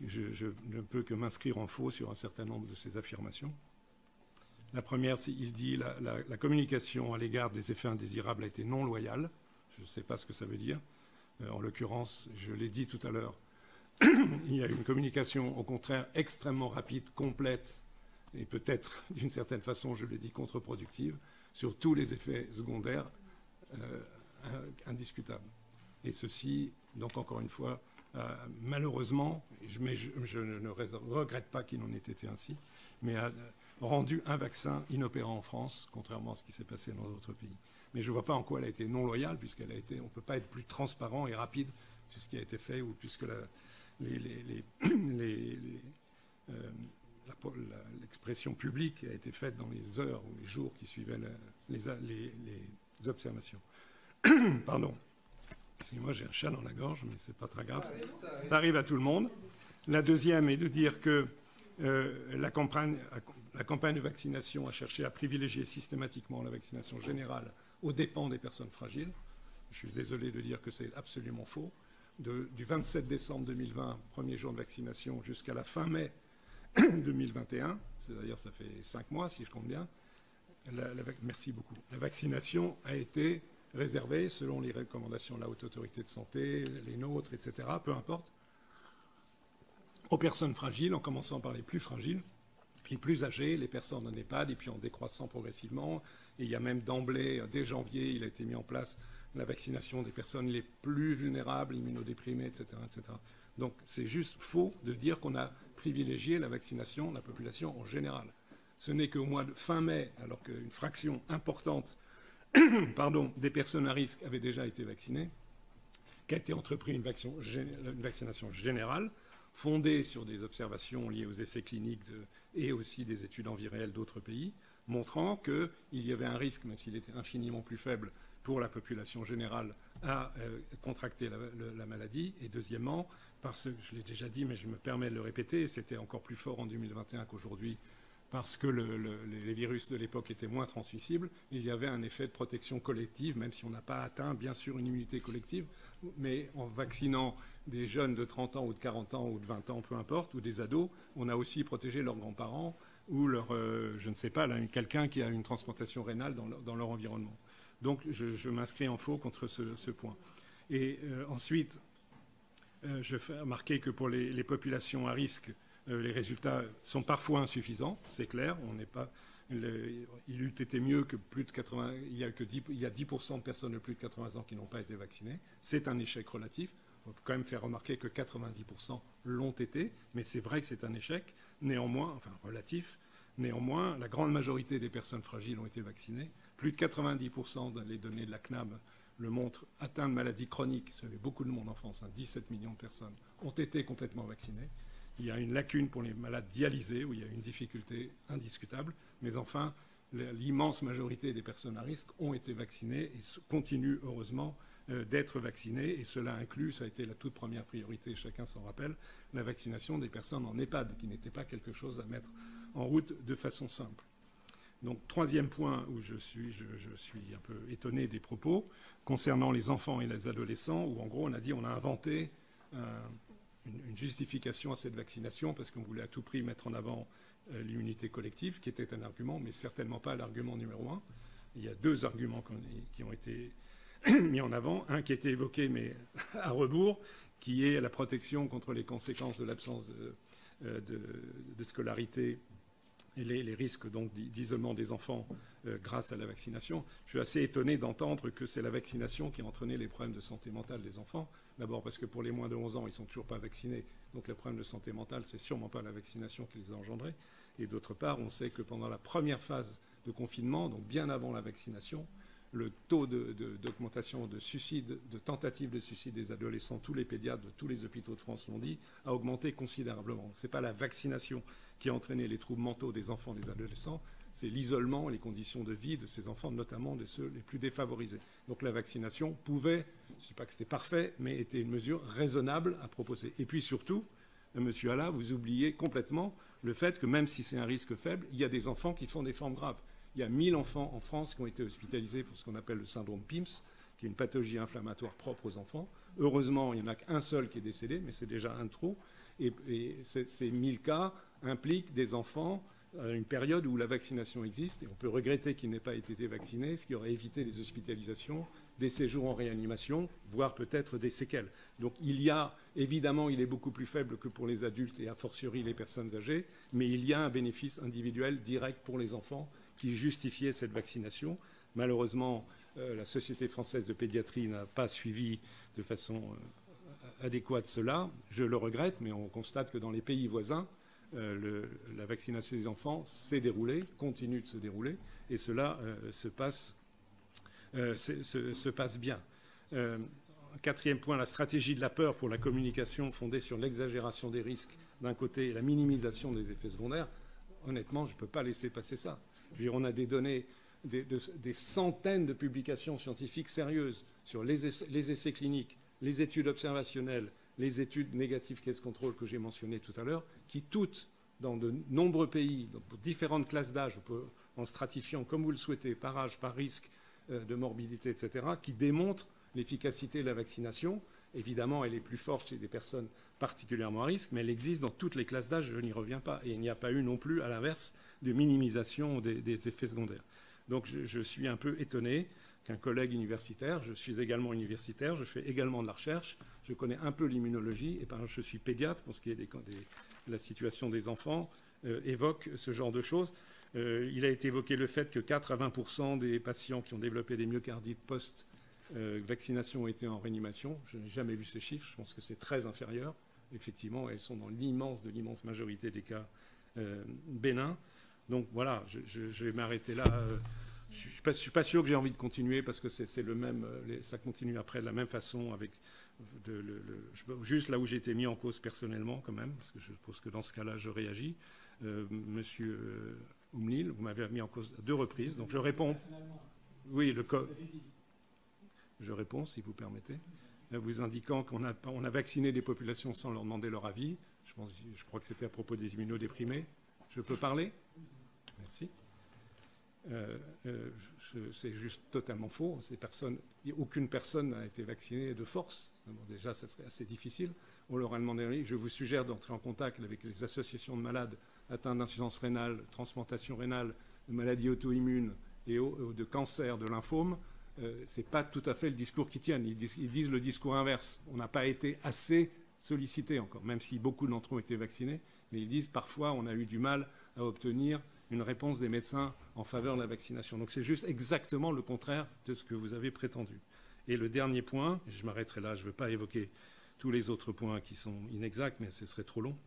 Je ne peux que m'inscrire en faux sur un certain nombre de ces affirmations. La première, il dit la communication à l'égard des effets indésirables a été non loyale. Je ne sais pas ce que ça veut dire. En l'occurrence, je l'ai dit tout à l'heure, il y a une communication, au contraire, extrêmement rapide, complète, et peut-être, d'une certaine façon, je l'ai dit, contre-productive, sur tous les effets secondaires indiscutables. Et ceci, donc encore une fois, malheureusement, mais je ne regrette pas qu'il en ait été ainsi, mais a rendu un vaccin inopérant en France, contrairement à ce qui s'est passé dans d'autres pays. Mais je ne vois pas en quoi elle a été non loyale, puisqu'elle a été. On ne peut pas être plus transparent et rapide sur ce qui a été fait, ou puisque l'expression publique a été faite dans les heures ou les jours qui suivaient les observations. Pardon. Moi, j'ai un chat dans la gorge, mais ce n'est pas très grave. Ça arrive à tout le monde. La deuxième est de dire que la campagne de vaccination a cherché à privilégier systématiquement la vaccination générale aux dépens des personnes fragiles. Je suis désolé de dire que c'est absolument faux. Du 27 décembre 2020, premier jour de vaccination, jusqu'à la fin mai 2021, c'est-à-dire ça fait 5 mois si je compte bien, merci beaucoup. La vaccination a été réservée selon les recommandations de la Haute Autorité de Santé, les nôtres, etc., peu importe, aux personnes fragiles, en commençant par les plus fragiles, les plus âgés, les personnes en EHPAD, et puis en décroissant progressivement. Et il y a même d'emblée, dès janvier, il a été mis en place la vaccination des personnes les plus vulnérables, immunodéprimées, etc., etc. Donc c'est juste faux de dire qu'on a privilégié la vaccination de la population en général. Ce n'est qu'au mois de fin mai, alors qu'une fraction importante des personnes à risque avaient déjà été vaccinées, qu'a été entreprise une vaccination générale, fondée sur des observations liées aux essais cliniques et aussi des études en vie réelle d'autres pays, montrant qu'il y avait un risque, même s'il était infiniment plus faible, pour la population générale à contracter la maladie. Et deuxièmement, parce que je l'ai déjà dit, mais je me permets de le répéter, c'était encore plus fort en 2021 qu'aujourd'hui, parce que les virus de l'époque étaient moins transmissibles, il y avait un effet de protection collective, même si on n'a pas atteint, bien sûr, une immunité collective, mais en vaccinant des jeunes de 30 ans ou de 40 ans ou de 20 ans, peu importe, ou des ados, on a aussi protégé leurs grands-parents ou je ne sais pas, quelqu'un qui a une transplantation rénale dans leur environnement. Donc je m'inscris en faux contre ce point. Et ensuite, je fais remarquer que pour les populations à risque, les résultats sont parfois insuffisants, c'est clair. Il eût été mieux que plus de 80. Il y a 10% de personnes de plus de 80 ans qui n'ont pas été vaccinées. C'est un échec relatif. Il faut quand même faire remarquer que 90% l'ont été, mais c'est vrai que c'est un échec. Néanmoins, enfin relatif. Néanmoins, la grande majorité des personnes fragiles ont été vaccinées. Plus de 90% des données de la CNAM le montrent, atteints de maladies chroniques. Ça fait beaucoup de monde en France, 17 millions de personnes ont été complètement vaccinées. Il y a une lacune pour les malades dialysés, où il y a une difficulté indiscutable. Mais enfin, l'immense majorité des personnes à risque ont été vaccinées et continuent, heureusement, d'être vaccinées. Et cela inclut, ça a été la toute première priorité, chacun s'en rappelle, la vaccination des personnes en EHPAD, qui n'était pas quelque chose à mettre en route de façon simple. Donc, troisième point où je suis un peu étonné des propos, concernant les enfants et les adolescents, où en gros on a dit on a inventé une justification à cette vaccination parce qu'on voulait à tout prix mettre en avant l'immunité collective, qui était un argument, mais certainement pas l'argument numéro un. Il y a deux arguments qui ont été mis en avant. Un qui a été évoqué, mais à rebours, qui est la protection contre les conséquences de l'absence de scolarité et les risques donc d'isolement des enfants grâce à la vaccination. Je suis assez étonné d'entendre que c'est la vaccination qui a entraîné les problèmes de santé mentale des enfants. D'abord parce que pour les moins de 11 ans, ils ne sont toujours pas vaccinés. Donc le problème de santé mentale, c'est sûrement pas la vaccination qui les a engendrés. Et d'autre part, on sait que pendant la première phase de confinement, donc bien avant la vaccination, le taux d'augmentation de suicide, de tentatives de suicide des adolescents, tous les pédiatres de tous les hôpitaux de France l'ont dit, a augmenté considérablement. Ce n'est pas la vaccination qui a entraîné les troubles mentaux des enfants et des adolescents, c'est l'isolement et les conditions de vie de ces enfants, notamment de ceux les plus défavorisés. Donc la vaccination pouvait, je ne dis pas que c'était parfait, mais était une mesure raisonnable à proposer. Et puis surtout, Monsieur Alla, vous oubliez complètement le fait que même si c'est un risque faible, il y a des enfants qui font des formes graves. Il y a 1000 enfants en France qui ont été hospitalisés pour ce qu'on appelle le syndrome PIMS, qui est une pathologie inflammatoire propre aux enfants. Heureusement, il n'y en a qu'un seul qui est décédé, mais c'est déjà un de trop. Et ces 1000 cas impliquent des enfants à une période où la vaccination existe. Et on peut regretter qu'ils n'aient pas été vaccinés, ce qui aurait évité les hospitalisations, des séjours en réanimation, voire peut-être des séquelles. Donc évidemment, il est beaucoup plus faible que pour les adultes et a fortiori les personnes âgées, mais il y a un bénéfice individuel direct pour les enfants qui justifiait cette vaccination. Malheureusement, la Société française de pédiatrie n'a pas suivi de façon adéquate cela. Je le regrette, mais on constate que dans les pays voisins, la vaccination des enfants s'est déroulée, continue de se dérouler, et cela se passe bien. Quatrième point, la stratégie de la peur pour la communication fondée sur l'exagération des risques d'un côté et la minimisation des effets secondaires. Honnêtement, je ne peux pas laisser passer ça. Je veux dire, on a des données, des centaines de publications scientifiques sérieuses sur les essais cliniques, les études observationnelles, les études négatives case control que j'ai mentionnées tout à l'heure, qui toutes, dans de nombreux pays, dans différentes classes d'âge, en stratifiant comme vous le souhaitez, par âge, par risque de morbidité, etc., qui démontrent l'efficacité de la vaccination. Évidemment, elle est plus forte chez des personnes particulièrement à risque, mais elle existe dans toutes les classes d'âge, je n'y reviens pas. Et il n'y a pas eu non plus, à l'inverse, de minimisation des effets secondaires. Donc je suis un peu étonné qu'un collègue universitaire, je suis également universitaire, je fais également de la recherche, je connais un peu l'immunologie, et par exemple je suis pédiatre pour ce qui est de la situation des enfants, évoque ce genre de choses. Il a été évoqué le fait que 4 à 20% des patients qui ont développé des myocardites post-vaccination ont été en réanimation. Je n'ai jamais vu ces chiffres, je pense que c'est très inférieur. Effectivement, elles sont dans l'immense majorité des cas bénins. Donc voilà, je vais m'arrêter là. Je ne suis pas sûr que j'ai envie de continuer parce que c'est le même, ça continue après de la même façon avec juste là où j'ai été mis en cause personnellement quand même, parce que je suppose que dans ce cas-là, je réagis. Monsieur Oumlil, vous m'avez mis en cause à 2 reprises, donc je réponds. Oui, je réponds si vous permettez. Vous indiquant qu'on a vacciné des populations sans leur demander leur avis. Je crois que c'était à propos des immunodéprimés. Je peux parler ? Merci. C'est juste totalement faux. Aucune personne n'a été vaccinée de force. Bon, déjà, ça serait assez difficile. On leur a demandé. Je vous suggère d'entrer en contact avec les associations de malades atteints d'insuffisance rénale, transplantation rénale, de maladies auto-immunes et de cancer, de lymphome. Ce n'est pas tout à fait le discours qu'ils tiennent. Ils disent le discours inverse. On n'a pas été assez sollicité encore, même si beaucoup d'entre eux ont été vaccinés. Mais ils disent parfois on a eu du mal à obtenir une réponse des médecins en faveur de la vaccination. Donc c'est juste exactement le contraire de ce que vous avez prétendu. Et le dernier point, je m'arrêterai là, je ne veux pas évoquer tous les autres points qui sont inexacts, mais ce serait trop long.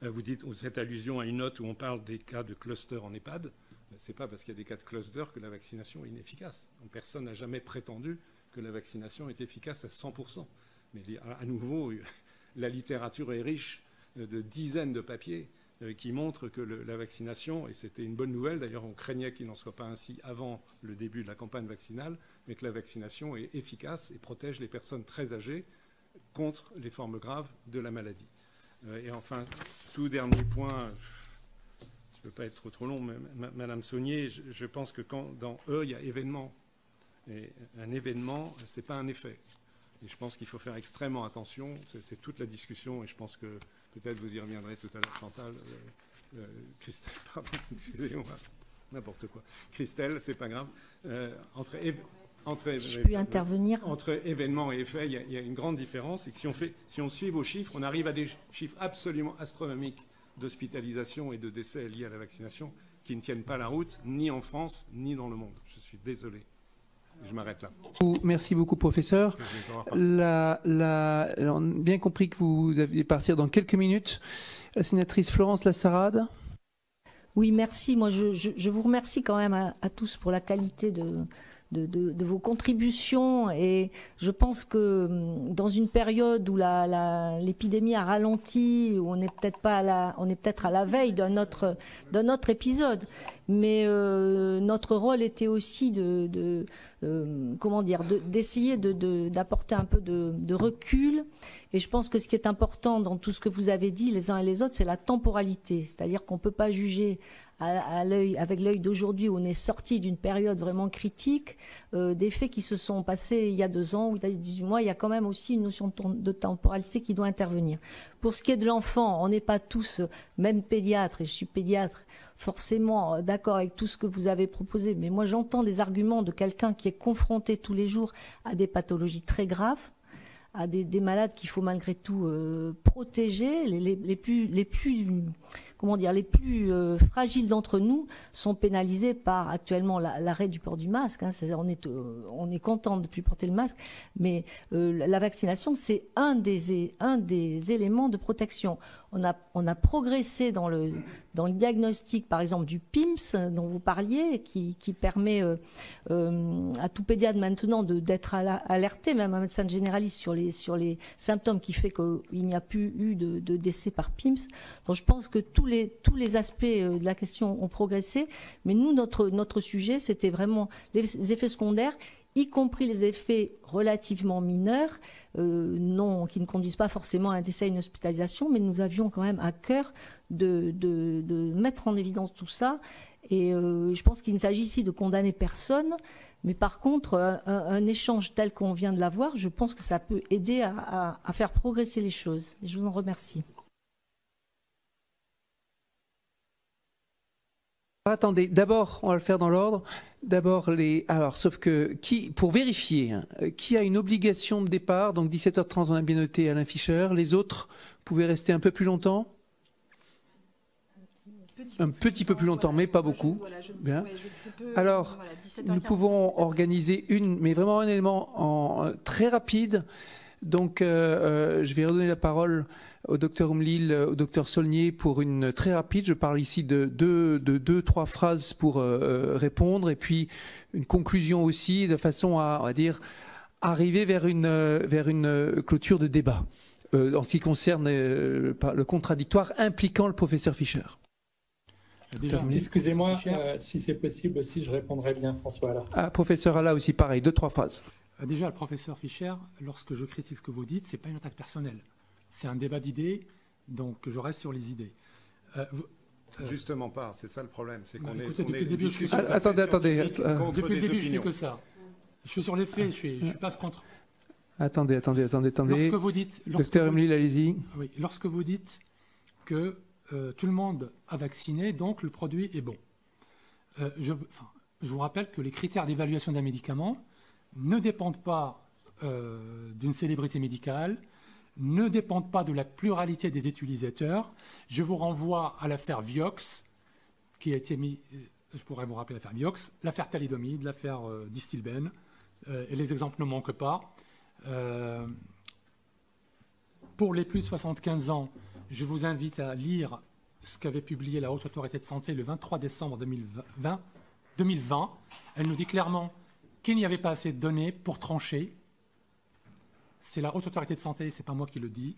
Vous faites allusion à une note où on parle des cas de cluster en EHPAD. Ce n'est pas parce qu'il y a des cas de cluster que la vaccination est inefficace. Donc, personne n'a jamais prétendu que la vaccination est efficace à 100%. Mais à nouveau, la littérature est riche de dizaines de papiers qui montrent que la vaccination, et c'était une bonne nouvelle, d'ailleurs on craignait qu'il n'en soit pas ainsi avant le début de la campagne vaccinale, mais que la vaccination est efficace et protège les personnes très âgées contre les formes graves de la maladie. Et enfin, tout dernier point, je ne veux pas être trop long, mais Madame Saunier, je pense que dans E, il y a événement. Et un événement, ce n'est pas un effet. Et je pense qu'il faut faire extrêmement attention. C'est toute la discussion, et je pense que peut-être vous y reviendrez tout à l'heure, Chantal. Christelle, pardon, excusez-moi, n'importe quoi. Christelle, c'est pas grave. Si je peux intervenir. Entre événement et effet, il y a une grande différence. Et que si on suit vos chiffres, on arrive à des chiffres absolument astronomiques d'hospitalisation et de décès liés à la vaccination qui ne tiennent pas la route, ni en France, ni dans le monde. Je suis désolé. Je m'arrête là. Merci beaucoup, professeur. On a bien compris que vous alliez partir dans quelques minutes. La sénatrice Florence Lassarade. Oui, merci. Moi, je vous remercie quand même à tous pour la qualité de vos contributions, et je pense que dans une période où l'épidémie a ralenti, où on est peut-être à la veille d'un autre épisode, mais notre rôle était aussi d'essayer d'apporter un peu de recul. Et je pense que ce qui est important dans tout ce que vous avez dit les uns et les autres, c'est la temporalité, c'est-à-dire qu'on ne peut pas juger avec l'œil d'aujourd'hui, où on est sorti d'une période vraiment critique, des faits qui se sont passés il y a 2 ans ou il y a 18 mois. Il y a quand même aussi une notion de temporalité qui doit intervenir. Pour ce qui est de l'enfant, on n'est pas tous, même pédiatres, et je suis pédiatre, forcément d'accord avec tout ce que vous avez proposé, mais moi j'entends des arguments de quelqu'un qui est confronté tous les jours à des pathologies très graves, à des malades qu'il faut malgré tout protéger. Les plus fragiles d'entre nous sont pénalisés par actuellement l'arrêt du port du masque. C'est-à-dire on est content de ne plus porter le masque, mais la vaccination, c'est un des éléments de protection. On a progressé dans le diagnostic, par exemple, du PIMS dont vous parliez, qui permet à tout pédiatre maintenant d'être alerté, même un médecin généraliste, sur les symptômes, qui fait qu'il n'y a plus eu de décès par PIMS. Donc je pense que tous les aspects de la question ont progressé, mais nous, notre sujet, c'était vraiment les effets secondaires, y compris les effets relativement mineurs, qui ne conduisent pas forcément à un décès et une hospitalisation, mais nous avions quand même à cœur de mettre en évidence tout ça. Et je pense qu'il ne s'agit ici de condamner personne, mais par contre, un échange tel qu'on vient de l'avoir, je pense que ça peut aider à faire progresser les choses. Et je vous en remercie. Attendez, d'abord, on va le faire dans l'ordre. D'abord, sauf que, pour vérifier, qui a une obligation de départ, donc 17h30, on a bien noté Alain Fischer. Les autres, vous pouvez rester un peu plus longtemps? Un petit peu plus longtemps, mais pas beaucoup. Bien. Alors, nous pouvons organiser mais vraiment un élément très rapide. Donc, je vais redonner la parole au docteur Umlil, au docteur Saulnier pour une très rapide. Je parle ici de 2-3 phrases pour répondre, et puis une conclusion aussi, de façon à, on va dire, arriver vers une clôture de débat en ce qui concerne le contradictoire impliquant le professeur Fischer. Excusez-moi, si c'est possible aussi, je répondrai bien, François Alla. Ah, professeur Alla aussi, pareil, 2-3 phrases. Déjà, le professeur Fischer, lorsque je critique ce que vous dites, ce n'est pas une attaque personnelle. C'est un débat d'idées, donc je reste sur les idées. Justement pas, c'est ça le problème. C'est qu'on écoutez, depuis le début, attendez. Depuis le début, je fais que ça. Je suis sur les faits, je suis pas contre. Attendez. Lorsque vous dites... Docteur Umlil, allez-y. Oui, lorsque vous dites que tout le monde a vacciné, donc le produit est bon. Je vous rappelle que les critères d'évaluation d'un médicament ne dépendent pas d'une célébrité médicale, ne dépendent pas de la pluralité des utilisateurs. Je vous renvoie à l'affaire Vioxx, qui a été mis, je pourrais vous rappeler l'affaire Vioxx, l'affaire thalidomide, l'affaire Distilbène, et les exemples ne manquent pas. Pour les plus de 75 ans, je vous invite à lire ce qu'avait publié la Haute Autorité de Santé le 23 décembre 2020. Elle nous dit clairement qu'il n'y avait pas assez de données pour trancher. C'est la Haute Autorité de Santé, ce n'est pas moi qui le dis.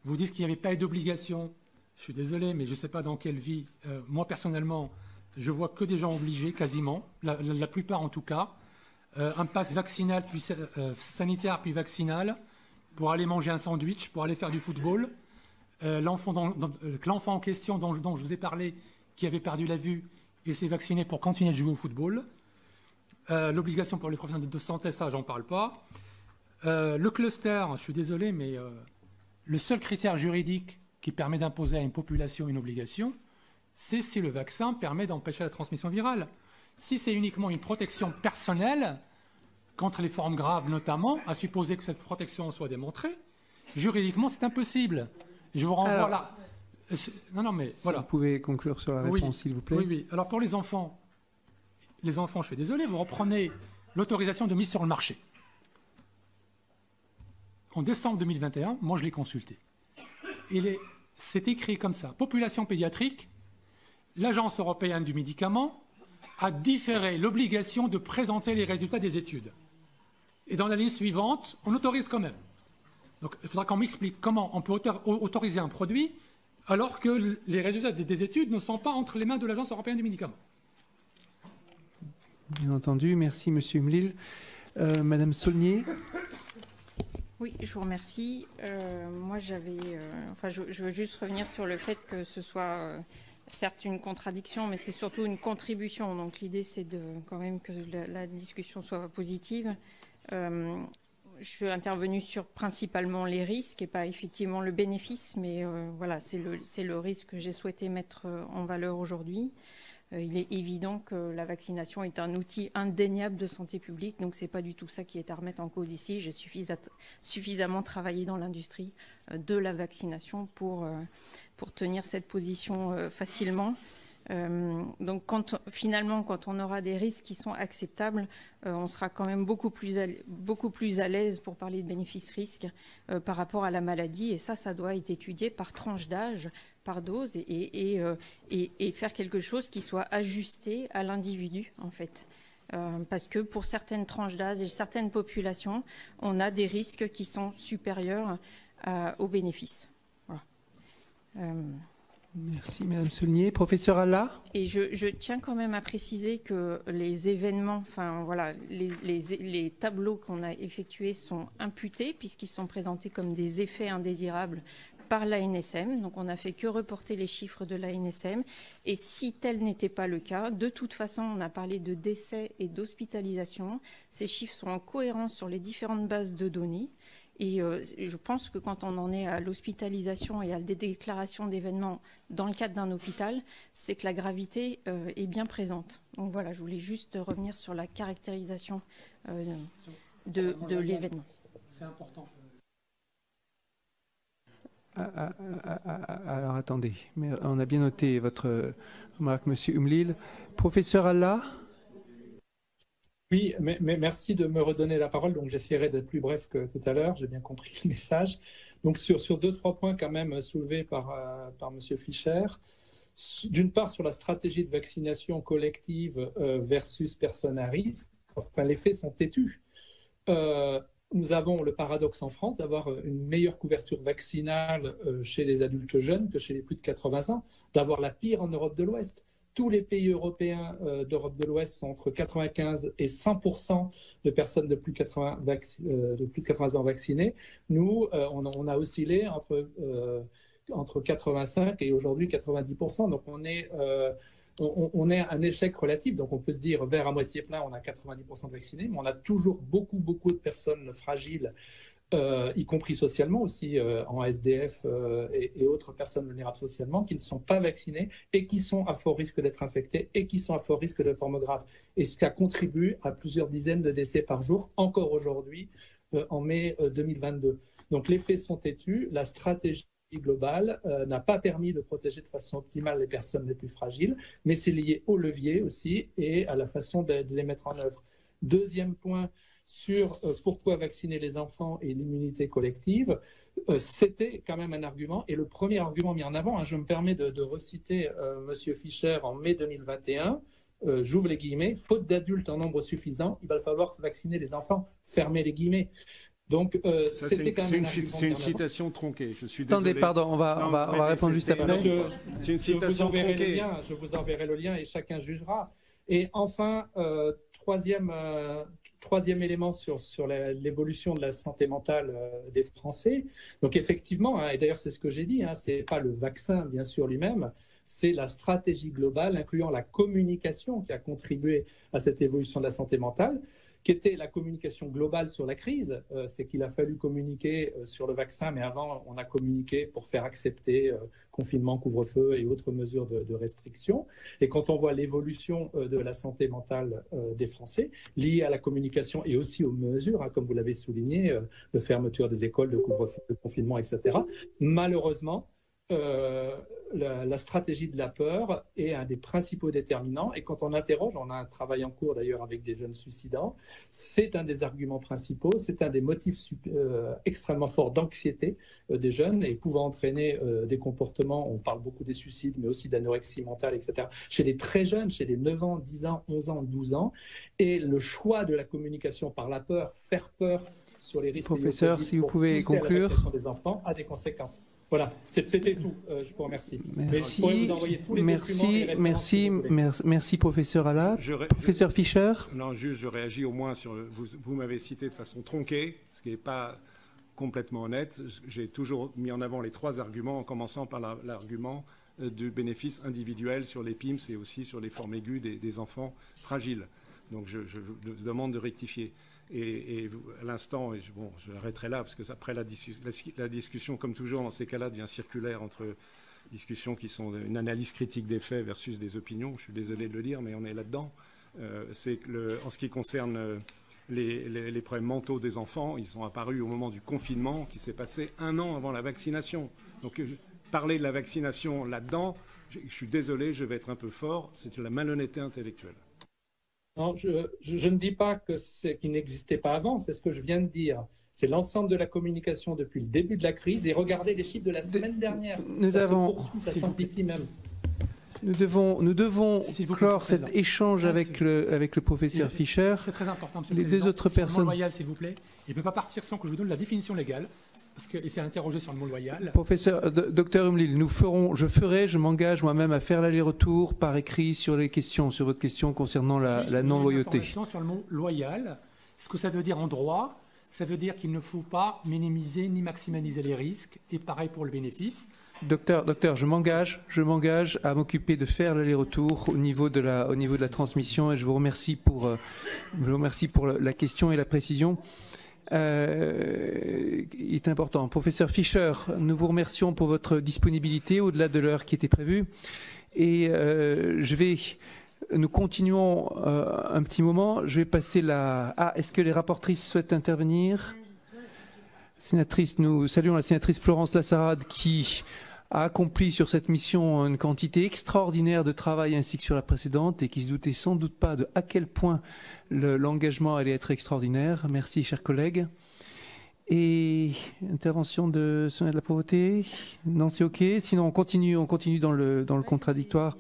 vous dites qu'il n'y avait pas eu d'obligation. Je suis désolé, mais je ne sais pas dans quelle vie. Moi, personnellement, je vois que des gens obligés, quasiment, la plupart en tout cas. Un pass vaccinal, puis sanitaire, puis vaccinal, pour aller manger un sandwich, pour aller faire du football. L'enfant en question dont je vous ai parlé, qui avait perdu la vue, il s'est vacciné pour continuer de jouer au football. L'obligation pour les professionnels de santé, ça, j'en parle pas. Le cluster, je suis désolé, mais le seul critère juridique qui permet d'imposer à une population une obligation, c'est si le vaccin permet d'empêcher la transmission virale. Si c'est uniquement une protection personnelle, contre les formes graves notamment, à supposer que cette protection soit démontrée, juridiquement, c'est impossible. Je vous renvoie là. Non, mais si voilà. Vous pouvez conclure sur la réponse, s'il vous plaît. Oui. Alors pour les enfants, je suis désolé, vous reprenez l'autorisation de mise sur le marché. En décembre 2021, moi je l'ai consulté. C'est écrit comme ça. Population pédiatrique, l'Agence européenne du médicament a différé l'obligation de présenter les résultats des études. Et dans la ligne suivante, on autorise quand même. Donc il faudra qu'on m'explique comment on peut autoriser un produit alors que les résultats des études ne sont pas entre les mains de l'Agence européenne du médicament. Bien entendu, merci Monsieur Umlil. Madame Saulnier. Oui, je vous remercie. Moi, je veux juste revenir sur le fait que ce soit certes une contradiction, mais c'est surtout une contribution. Donc l'idée, c'est quand même que la discussion soit positive. Je suis intervenue sur principalement les risques et pas effectivement le bénéfice, mais voilà, c'est le risque que j'ai souhaité mettre en valeur aujourd'hui. Il est évident que la vaccination est un outil indéniable de santé publique, donc ce n'est pas du tout ça qui est à remettre en cause ici. J'ai suffisamment travaillé dans l'industrie de la vaccination pour tenir cette position facilement. Donc finalement, quand on aura des risques qui sont acceptables, on sera quand même beaucoup plus à l'aise pour parler de bénéfice-risque par rapport à la maladie. Et ça doit être étudié par tranche d'âge, par dose, et faire quelque chose qui soit ajusté à l'individu, en fait. Parce que pour certaines tranches d'âge et certaines populations, on a des risques qui sont supérieurs aux bénéfices. Voilà. Merci Madame Saulnier. Professeur Allah. Et je tiens quand même à préciser que les événements, enfin voilà, les tableaux qu'on a effectués sont imputés puisqu'ils sont présentés comme des effets indésirables par l'ANSM. Donc on n'a fait que reporter les chiffres de l'ANSM. Et si tel n'était pas le cas, de toute façon, on a parlé de décès et d'hospitalisation. Ces chiffres sont en cohérence sur les différentes bases de données. Et je pense que quand on en est à l'hospitalisation et à des déclarations d'événements dans le cadre d'un hôpital, c'est que la gravité est bien présente. Donc voilà, je voulais juste revenir sur la caractérisation de l'événement. C'est important. Alors attendez, mais on a bien noté votre remarque, Monsieur Umlil. Professeur Allah. Oui, mais merci de me redonner la parole. Donc, j'essaierai d'être plus bref que tout à l'heure. J'ai bien compris le message. Donc, sur 2-3 points quand même soulevés par M. Fischer. D'une part, sur la stratégie de vaccination collective versus personnes à risque. Enfin, les faits sont têtus. Nous avons le paradoxe en France d'avoir une meilleure couverture vaccinale chez les adultes jeunes que chez les plus de 80 ans, d'avoir la pire en Europe de l'Ouest. Tous les pays européens d'Europe de l'Ouest sont entre 95 et 100% de personnes de plus de 80 ans vaccinées. Nous, on a oscillé entre 85 et aujourd'hui 90%. Donc on est un échec relatif. Donc on peut se dire verre à moitié plein, on a 90% de vaccinés, mais on a toujours beaucoup de personnes fragiles, y compris socialement aussi, en SDF et autres personnes vulnérables socialement, qui ne sont pas vaccinées et qui sont à fort risque d'être infectées et qui sont à fort risque de formes graves. Et ça contribue à plusieurs dizaines de décès par jour, encore aujourd'hui, en mai 2022. Donc les faits sont têtus, la stratégie globale n'a pas permis de protéger de façon optimale les personnes les plus fragiles, mais c'est lié au levier aussi et à la façon de les mettre en œuvre. Deuxième point, sur pourquoi vacciner les enfants et l'immunité collective, c'était quand même un argument. Et le premier argument mis en avant, je me permets de reciter M. Fischer en mai 2021, j'ouvre les guillemets, faute d'adultes en nombre suffisant, il va falloir vacciner les enfants, fermez les guillemets. Donc, c'est une citation tronquée. Je suis Attendez, désolé. pardon, on va répondre juste après. C'est une citation tronquée. Je vous enverrai le lien et chacun jugera. Et enfin, troisième élément sur l'évolution de la santé mentale des Français. Donc effectivement, et d'ailleurs c'est ce que j'ai dit, c'est pas le vaccin bien sûr lui-même, c'est la stratégie globale incluant la communication qui a contribué à cette évolution de la santé mentale, qui était la communication globale sur la crise. C'est qu'il a fallu communiquer sur le vaccin, mais avant, on a communiqué pour faire accepter confinement, couvre-feu et autres mesures de restriction. Et quand on voit l'évolution de la santé mentale des Français, liée à la communication et aussi aux mesures, comme vous l'avez souligné, de fermeture des écoles, de couvre-feu, de confinement, etc., malheureusement, la stratégie de la peur est un des principaux déterminants. Et quand on interroge, on a un travail en cours d'ailleurs avec des jeunes suicidants, c'est un des arguments principaux, c'est un des motifs extrêmement forts d'anxiété des jeunes et pouvant entraîner des comportements, on parle beaucoup des suicides, mais aussi d'anorexie mentale, etc., chez les très jeunes, chez les 9 ans, 10 ans, 11 ans, 12 ans. Et le choix de la communication par la peur, faire peur sur les risques. Professeur, si vous pouvez conclure. Des enfants a des conséquences. Voilà, c'était tout. Je vous remercie. Merci. Vous envoyer tous les merci, professeur Alla. Professeur Fischer. Non, juste, je réagis au moins sur... Vous m'avez cité de façon tronquée, ce qui n'est pas complètement honnête. J'ai toujours mis en avant les 3 arguments, en commençant par l'argument du bénéfice individuel sur les PIMS et aussi sur les formes aiguës des enfants fragiles. Donc, je demande de rectifier. Et à l'instant, je l'arrêterai là, parce que après la discussion, comme toujours dans ces cas-là, devient circulaire entre discussions qui sont une analyse critique des faits versus des opinions. Je suis désolé de le dire, mais on est là-dedans. C'est que en ce qui concerne les problèmes mentaux des enfants, ils sont apparus au moment du confinement qui s'est passé 1 an avant la vaccination. Donc parler de la vaccination là-dedans, je suis désolé, je vais être un peu fort, c'est de la malhonnêteté intellectuelle. Non, je ne dis pas qu'il n'existait pas avant, c'est ce que je viens de dire. C'est l'ensemble de la communication depuis le début de la crise. Et regardez les chiffres de la semaine dernière. Ça s'amplifie même. Nous devons clore cet échange avec le professeur Fischer. C'est très important, monsieur les le Président. Deux autres personnes. Le mot loyal, s'il vous plaît. Il ne peut pas partir sans que je vous donne la définition légale. Parce qu'il s'est interrogé sur le mot loyal. Professeur, docteur Umlil, je m'engage moi-même à faire l'aller-retour par écrit sur votre question concernant la non-loyauté. Sur le mot loyal, ce que ça veut dire en droit, ça veut dire qu'il ne faut pas minimiser ni maximiser les risques, et pareil pour le bénéfice. Docteur, je m'engage à m'occuper de faire l'aller-retour au niveau de la transmission, et je vous remercie pour la question et la précision. Il est important. Professeur Fischer, nous vous remercions pour votre disponibilité au-delà de l'heure qui était prévue. Et nous continuons un petit moment. Je vais passer est-ce que les rapportrices souhaitent intervenir? Sénatrice, nous saluons la sénatrice Florence Lassaad qui a accompli sur cette mission une quantité extraordinaire de travail ainsi que sur la précédente et qui se doutait sans doute pas à quel point l'engagement allait être extraordinaire. Merci, chers collègues. Et intervention de Sonia de la Pauvreté? Non, c'est OK. Sinon, on continue dans le contradictoire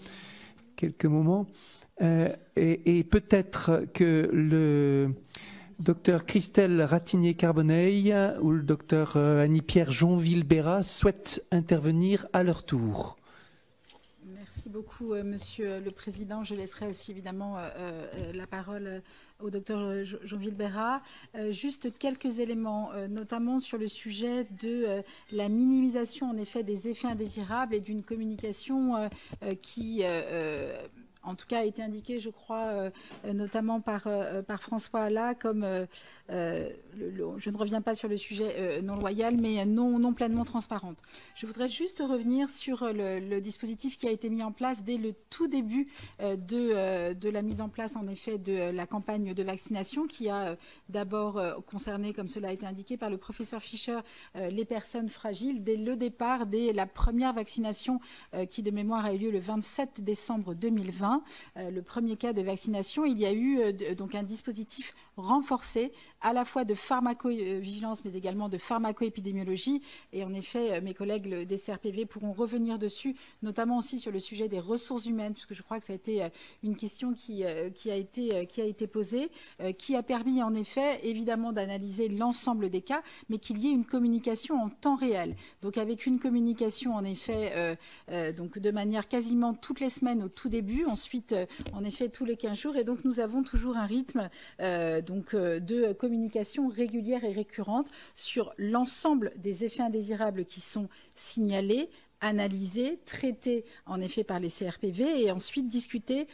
quelques moments. Et peut-être que le docteur Christelle Ratigné-Carboneil ou le docteur Annie-Pierre Jonville-Béra souhaitent intervenir à leur tour. Merci beaucoup, Monsieur le Président. Je laisserai aussi évidemment la parole au docteur Jonville-Béra. Juste quelques éléments, notamment sur le sujet de la minimisation en effet des effets indésirables et d'une communication qui en tout cas a été indiqué, je crois, notamment par François Alla, comme, je ne reviens pas sur le sujet non loyal, mais non pleinement transparente. Je voudrais juste revenir sur le dispositif qui a été mis en place dès le tout début de la mise en place, en effet, de la campagne de vaccination, qui a d'abord concerné, comme cela a été indiqué par le professeur Fischer, les personnes fragiles, dès le départ, dès la première vaccination qui, de mémoire, a eu lieu le 27 décembre 2020. juin, le premier cas de vaccination, il y a eu donc un dispositif renforcé à la fois de pharmacovigilance mais également de pharmacoépidémiologie. Et en effet, mes collègues des CRPV pourront revenir dessus, notamment aussi sur le sujet des ressources humaines, puisque je crois que ça a été une question qui a été posée, qui a permis en effet évidemment d'analyser l'ensemble des cas, mais qu'il y ait une communication en temps réel. Donc avec une communication en effet donc de manière quasiment toutes les semaines au tout début, ensuite en effet tous les 15 jours, et donc nous avons toujours un rythme de communication régulière et récurrente sur l'ensemble des effets indésirables qui sont signalés, analysés, traités en effet par les CRPV et ensuite discutés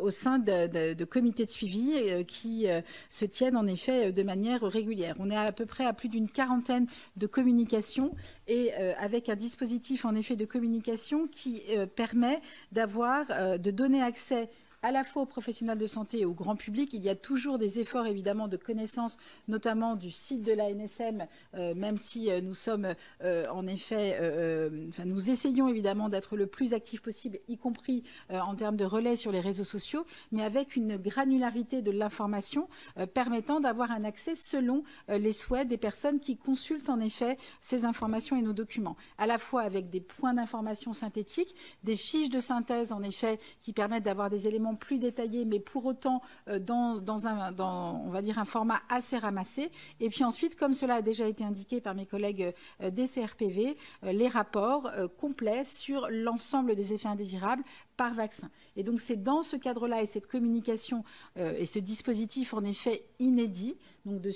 au sein de comités de suivi qui se tiennent en effet de manière régulière. On est à peu près à plus d'une quarantaine de communications et avec un dispositif en effet de communication qui permet de donner accès à la fois aux professionnels de santé et au grand public. Il y a toujours des efforts évidemment de connaissance, notamment du site de l'ANSM, même si nous sommes en effet, nous essayons évidemment d'être le plus actifs possible, y compris en termes de relais sur les réseaux sociaux, mais avec une granularité de l'information permettant d'avoir un accès selon les souhaits des personnes qui consultent en effet ces informations et nos documents, à la fois avec des points d'information synthétiques, des fiches de synthèse en effet qui permettent d'avoir des éléments plus détaillés, mais pour autant dans on va dire un format assez ramassé. Et puis ensuite, comme cela a déjà été indiqué par mes collègues des CRPV, les rapports complets sur l'ensemble des effets indésirables par vaccin. Et donc c'est dans ce cadre-là et cette communication et ce dispositif en effet inédit, donc de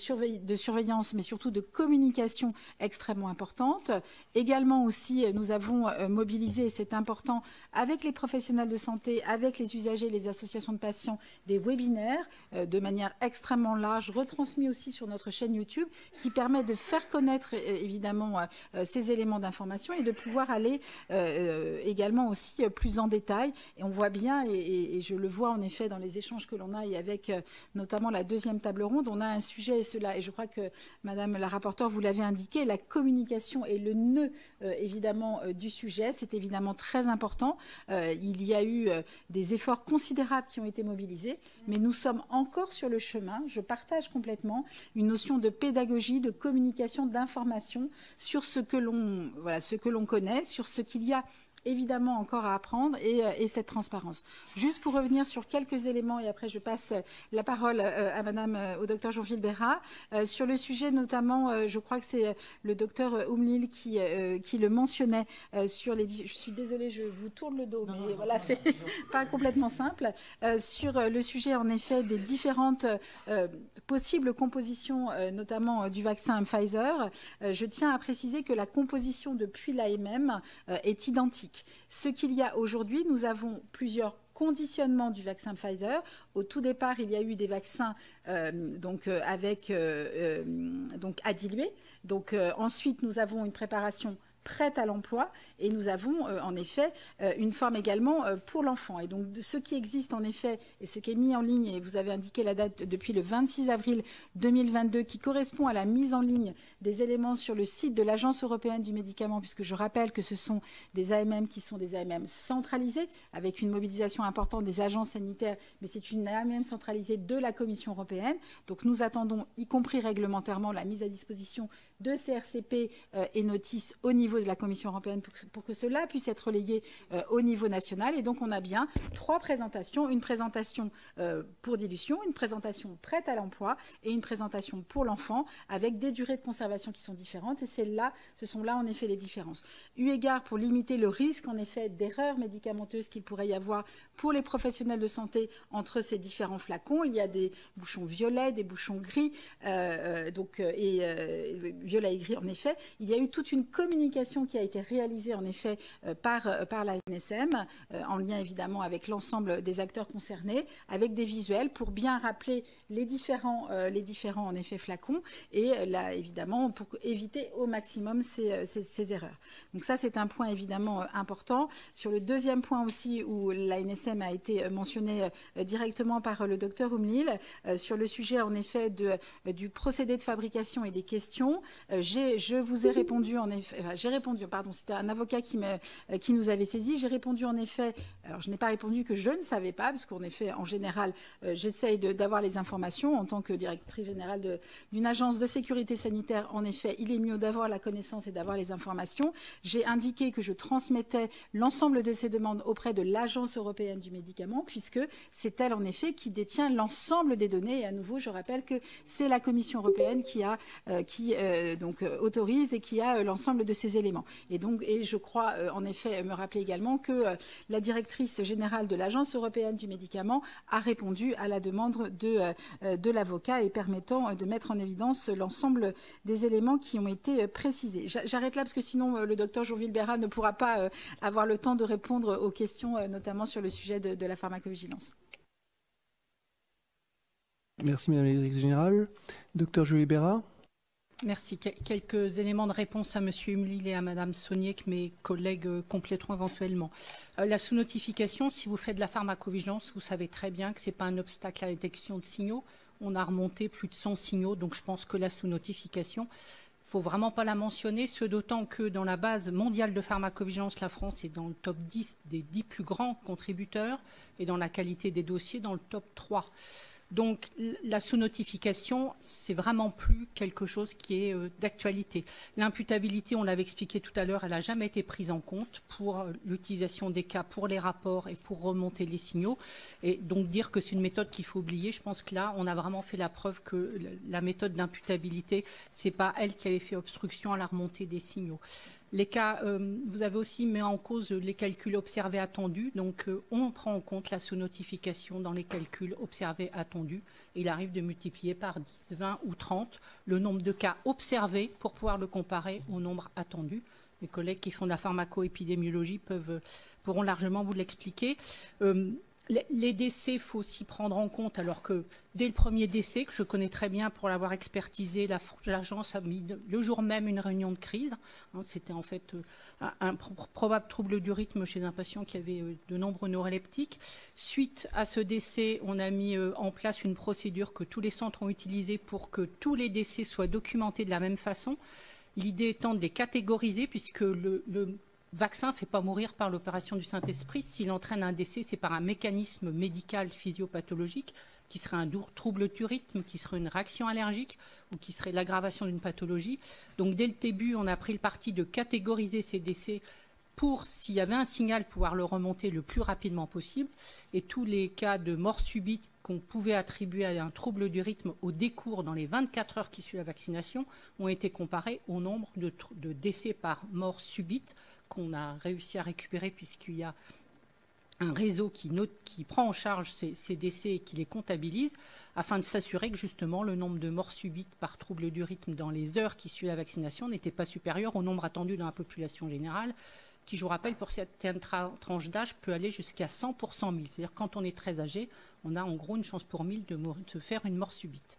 surveillance, mais surtout de communication extrêmement importante. Également aussi, nous avons mobilisé, et c'est important, avec les professionnels de santé, avec les usagers, les associations de patients, des webinaires de manière extrêmement large, retransmis aussi sur notre chaîne YouTube, qui permet de faire connaître évidemment ces éléments d'information et de pouvoir aller également aussi plus en détail. Et on voit bien, et je le vois en effet dans les échanges que l'on a, et avec notamment la deuxième table ronde, on a un sujet, et je crois que Madame la rapporteure, vous l'avez indiqué, la communication est le nœud évidemment du sujet. C'est évidemment très important. Il y a eu des efforts considérables qui ont été mobilisés, mais nous sommes encore sur le chemin. Je partage complètement une notion de pédagogie, de communication, d'information sur ce que l'on connaît, sur ce qu'il y a évidemment encore à apprendre et cette transparence. Juste pour revenir sur quelques éléments et après je passe la parole à Madame, au docteur Jean-Philippe Bérat, sur le sujet notamment, je crois que c'est le docteur Oumlil qui le mentionnait sur les... Je suis désolée, je vous tourne le dos, mais voilà, c'est pas complètement simple. Sur le sujet en effet des différentes possibles compositions, notamment du vaccin Pfizer, je tiens à préciser que la composition depuis l'AMM est identique. Ce qu'il y a aujourd'hui, nous avons plusieurs conditionnement du vaccin Pfizer. Au tout départ, il y a eu des vaccins à diluer. Donc ensuite, nous avons une préparation prête à l'emploi et nous avons en effet une forme également pour l'enfant. Et donc ce qui existe en effet et ce qui est mis en ligne, et vous avez indiqué la date depuis le 26 avril 2022 qui correspond à la mise en ligne des éléments sur le site de l'Agence européenne du médicament, puisque je rappelle que ce sont des AMM qui sont des AMM centralisés avec une mobilisation importante des agences sanitaires, mais c'est une AMM centralisée de la Commission européenne. Donc nous attendons, y compris réglementairement, la mise à disposition de CRCP et notices au niveau de la Commission européenne pour que cela puisse être relayé au niveau national. Et donc on a bien 3 présentations, une présentation pour dilution, une présentation prête à l'emploi et une présentation pour l'enfant avec des durées de conservation qui sont différentes. Et ce sont là en effet les différences. Eu égard pour limiter le risque en effet d'erreurs médicamenteuses qu'il pourrait y avoir pour les professionnels de santé entre ces différents flacons, il y a des bouchons violets, des bouchons gris, violet et gris en effet. Il y a eu toute une communication qui a été réalisée en effet par la NSM en lien évidemment avec l'ensemble des acteurs concernés, avec des visuels pour bien rappeler les différents en effet flacons et là évidemment pour éviter au maximum ces erreurs. Donc ça c'est un point évidemment important. Sur le deuxième point aussi où la NSM a été mentionnée directement par le docteur Oumlil sur le sujet en effet du procédé de fabrication et des questions, j'ai répondu, pardon, c'était un avocat qui nous avait saisi. J'ai répondu en effet, alors je n'ai pas répondu que je ne savais pas, parce qu'en effet, en général, j'essaye d'avoir les informations en tant que directrice générale d'une agence de sécurité sanitaire. En effet, il est mieux d'avoir la connaissance et d'avoir les informations. J'ai indiqué que je transmettais l'ensemble de ces demandes auprès de l'Agence européenne du médicament, puisque c'est elle, en effet, qui détient l'ensemble des données. Et à nouveau, je rappelle que c'est la Commission européenne qui autorise et qui a l'ensemble de ces éléments. Et je crois, en effet, me rappeler également que la directrice générale de l'Agence européenne du médicament a répondu à la demande de l'avocat et permettant de mettre en évidence l'ensemble des éléments qui ont été précisés. J'arrête là parce que sinon le docteur Joinville Bera ne pourra pas avoir le temps de répondre aux questions, notamment sur le sujet de la pharmacovigilance. Merci Madame la Directrice Générale. Docteur Joinville Bera. Merci. Quelques éléments de réponse à M. Humlil et à Mme Saunier que mes collègues compléteront éventuellement. La sous-notification, si vous faites de la pharmacovigilance, vous savez très bien que ce n'est pas un obstacle à la détection de signaux. On a remonté plus de 100 signaux, donc je pense que la sous-notification, il ne faut vraiment pas la mentionner, ce d'autant que dans la base mondiale de pharmacovigilance, la France est dans le top 10 des 10 plus grands contributeurs et dans la qualité des dossiers dans le top 3. Donc la sous-notification, c'est vraiment plus quelque chose qui est d'actualité. L'imputabilité, on l'avait expliqué tout à l'heure, elle n'a jamais été prise en compte pour l'utilisation des cas, pour les rapports et pour remonter les signaux. Et donc dire que c'est une méthode qu'il faut oublier, je pense que là, on a vraiment fait la preuve que la méthode d'imputabilité, ce n'est pas elle qui avait fait obstruction à la remontée des signaux. Les cas, vous avez aussi mis en cause les calculs observés attendus. Donc, on prend en compte la sous-notification dans les calculs observés attendus. Il arrive de multiplier par 10, 20 ou 30 le nombre de cas observés pour pouvoir le comparer au nombre attendu. Mes collègues qui font de la pharmacoépidémiologie pourront largement vous l'expliquer. Les décès, il faut aussi prendre en compte, alors que dès le premier décès, que je connais très bien pour l'avoir expertisé, l'agence a mis le jour même une réunion de crise. C'était en fait un probable trouble du rythme chez un patient qui avait de nombreux neuroleptiques. Suite à ce décès, on a mis en place une procédure que tous les centres ont utilisée pour que tous les décès soient documentés de la même façon. L'idée étant de les catégoriser, puisque le vaccin ne fait pas mourir par l'opération du Saint-Esprit. S'il entraîne un décès, c'est par un mécanisme médical physiopathologique qui serait un trouble du rythme, qui serait une réaction allergique ou qui serait l'aggravation d'une pathologie. Donc dès le début, on a pris le parti de catégoriser ces décès pour, s'il y avait un signal, pouvoir le remonter le plus rapidement possible. Et tous les cas de mort subite qu'on pouvait attribuer à un trouble du rythme au décours dans les 24 heures qui suivent la vaccination ont été comparés au nombre de décès par mort subite qu'on a réussi à récupérer, puisqu'il y a un réseau qui prend en charge ces décès et qui les comptabilise, afin de s'assurer que justement le nombre de morts subites par trouble du rythme dans les heures qui suivent la vaccination n'était pas supérieur au nombre attendu dans la population générale, qui, je vous rappelle, pour certaines tranches d'âge, peut aller jusqu'à 100 pour 100 000. C'est-à-dire quand on est très âgé, on a en gros une chance pour 1000 de faire une mort subite.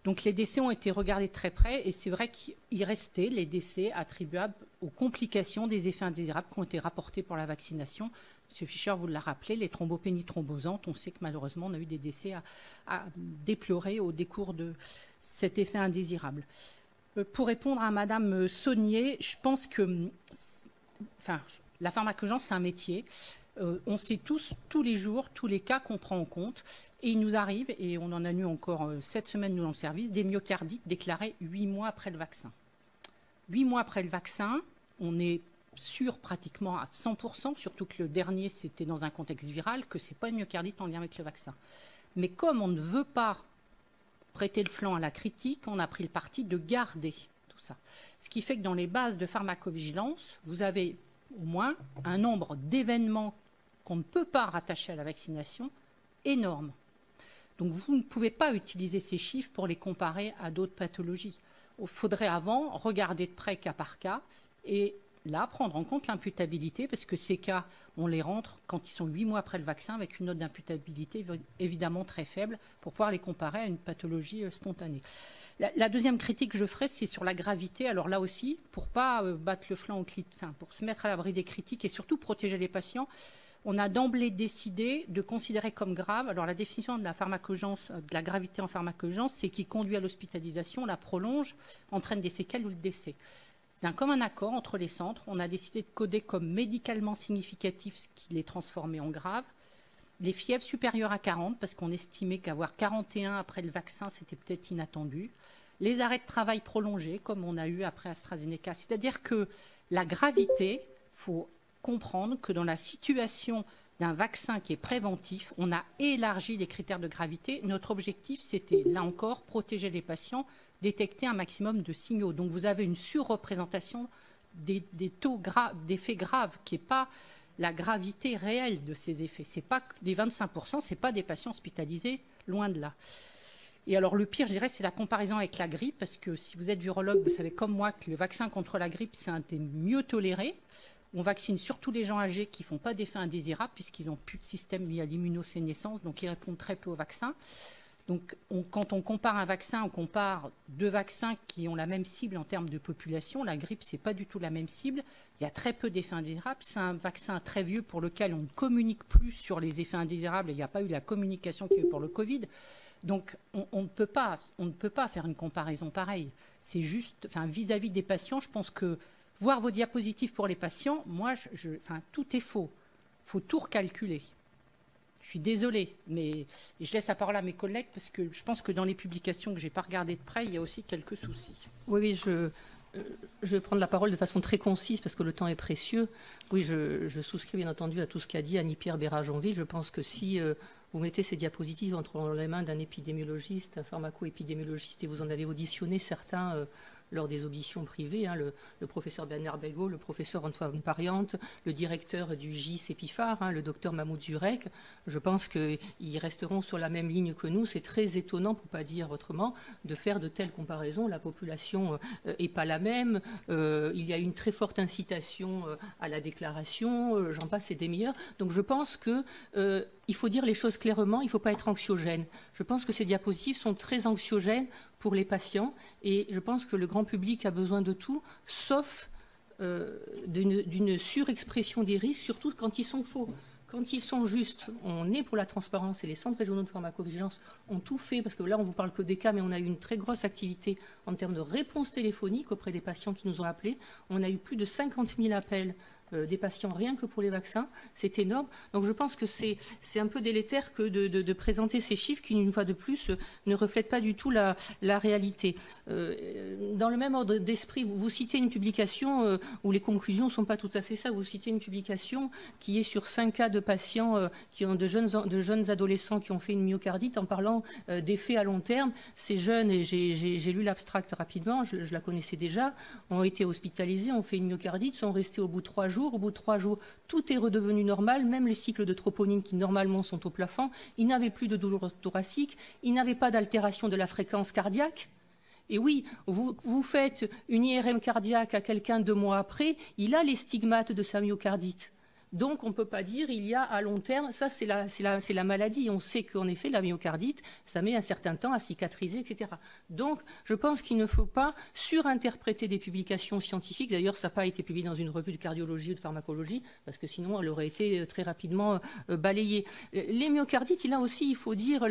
Donc les décès ont été regardés de très près et c'est vrai qu'il restait les décès attribuables aux complications des effets indésirables qui ont été rapportés pour la vaccination. M. Fischer vous l'a rappelé, les thrombopénies thrombosantes, on sait que malheureusement on a eu des décès à déplorer au décours de cet effet indésirable. Pour répondre à Mme Saunier, je pense que la pharmacovigilance, c'est un métier. On sait tous les jours, tous les cas qu'on prend en compte. Et il nous arrive, et on en a eu encore cette semaine nous dans le service, des myocardites déclarés 8 mois après le vaccin. 8 mois après le vaccin, on est sûr pratiquement à 100%, surtout que le dernier c'était dans un contexte viral, que ce n'est pas une myocardite en lien avec le vaccin. Mais comme on ne veut pas prêter le flanc à la critique, on a pris le parti de garder tout ça. Ce qui fait que dans les bases de pharmacovigilance, vous avez au moins un nombre d'événements qu'on ne peut pas rattacher à la vaccination énorme. Donc vous ne pouvez pas utiliser ces chiffres pour les comparer à d'autres pathologies. Il faudrait avant regarder de près cas par cas et là prendre en compte l'imputabilité, parce que ces cas, on les rentre quand ils sont 8 mois après le vaccin avec une note d'imputabilité évidemment très faible pour pouvoir les comparer à une pathologie spontanée. La deuxième critique que je ferai, c'est sur la gravité. Alors là aussi, pour ne pas battre le flanc pour se mettre à l'abri des critiques et surtout protéger les patients, on a d'emblée décidé de considérer comme grave. Alors la définition de la pharmacovigilance, de la gravité en pharmacovigilance, c'est qui conduit à l'hospitalisation, la prolonge, entraîne des séquelles ou le décès. d'un commun accord entre les centres, on a décidé de coder comme médicalement significatif ce qui les transformait en grave, les fièvres supérieures à 40, parce qu'on estimait qu'avoir 41 après le vaccin, c'était peut-être inattendu, les arrêts de travail prolongés, comme on a eu après AstraZeneca. C'est-à-dire que la gravité, il faut comprendre que dans la situation d'un vaccin qui est préventif, on a élargi les critères de gravité. Notre objectif, c'était, là encore, protéger les patients, détecter un maximum de signaux. Donc vous avez une surreprésentation des taux d'effets graves, qui n'est pas la gravité réelle de ces effets. C'est pas les 25%, ce n'est pas des patients hospitalisés, loin de là. Et alors le pire, je dirais, c'est la comparaison avec la grippe, parce que si vous êtes virologue, vous savez comme moi que le vaccin contre la grippe, c'est un des mieux tolérés. On vaccine surtout les gens âgés qui ne font pas d'effets indésirables, puisqu'ils n'ont plus de système lié à l'immunosénescence, donc ils répondent très peu au vaccin. Donc quand on compare un vaccin, on compare deux vaccins qui ont la même cible en termes de population. La grippe, ce n'est pas du tout la même cible. Il y a très peu d'effets indésirables. C'est un vaccin très vieux pour lequel on ne communique plus sur les effets indésirables. Et il n'y a pas eu la communication qu'il y a eu pour le Covid. Donc on ne peut pas faire une comparaison pareille. C'est juste, vis-à-vis des patients, je pense que voir vos diapositives pour les patients, moi, tout est faux. Il faut tout recalculer. Je suis désolée, mais je laisse la parole à mes collègues parce que je pense que dans les publications que je n'ai pas regardées de près, il y a aussi quelques soucis. Oui, je vais prendre la parole de façon très concise parce que le temps est précieux. Oui, je souscris bien entendu à tout ce qu'a dit Annie-Pierre Bérajonville. Je pense que si vous mettez ces diapositives entre les mains d'un épidémiologiste, un pharmaco-épidémiologiste, et vous en avez auditionné certains lors des auditions privées, le professeur Bernard Bégaud, le professeur Antoine Pariante, le directeur du GIS Epifar, le docteur Mahmoud Zurek, je pense qu'ils resteront sur la même ligne que nous. C'est très étonnant, pour ne pas dire autrement, de faire de telles comparaisons. La population n'est pas la même. Il y a une très forte incitation à la déclaration, j'en passe et des meilleurs. Donc je pense qu'il faut dire les choses clairement, il ne faut pas être anxiogène. Je pense que ces diapositives sont très anxiogènes pour les patients et je pense que le grand public a besoin de tout, sauf d'une surexpression des risques, surtout quand ils sont faux. Quand ils sont justes, on est pour la transparence et les centres régionaux de pharmacovigilance ont tout fait, parce que là on ne vous parle que des cas, mais on a eu une très grosse activité en termes de réponse téléphonique auprès des patients qui nous ont appelés. On a eu plus de 50 000 appels des patients rien que pour les vaccins, c'est énorme. Donc je pense que c'est un peu délétère que de présenter ces chiffres qui, une fois de plus, ne reflètent pas du tout la réalité. Dans le même ordre d'esprit, vous citez une publication où les conclusions ne sont pas tout à fait ça. Vous citez une publication qui est sur 5 cas de patients de jeunes adolescents qui ont fait une myocardite en parlant d'effets à long terme. Ces jeunes, et j'ai lu l'abstract rapidement, je la connaissais déjà, ont été hospitalisés, ont fait une myocardite, sont restés au bout de 3 jours. Au bout de 3 jours, tout est redevenu normal, même les cycles de troponine qui normalement sont au plafond. Ils n'avaient plus de douleur thoracique, ils n'avaient pas d'altération de la fréquence cardiaque. Et oui, vous faites une IRM cardiaque à quelqu'un 2 mois après, il a les stigmates de sa myocardite. Donc on ne peut pas dire il y a à long terme, ça c'est la maladie. On sait qu'en effet la myocardite, ça met un certain temps à cicatriser, etc. Donc je pense qu'il ne faut pas surinterpréter des publications scientifiques. D'ailleurs ça n'a pas été publié dans une revue de cardiologie ou de pharmacologie, parce que sinon elle aurait été très rapidement balayée. Les myocardites, là aussi il faut dire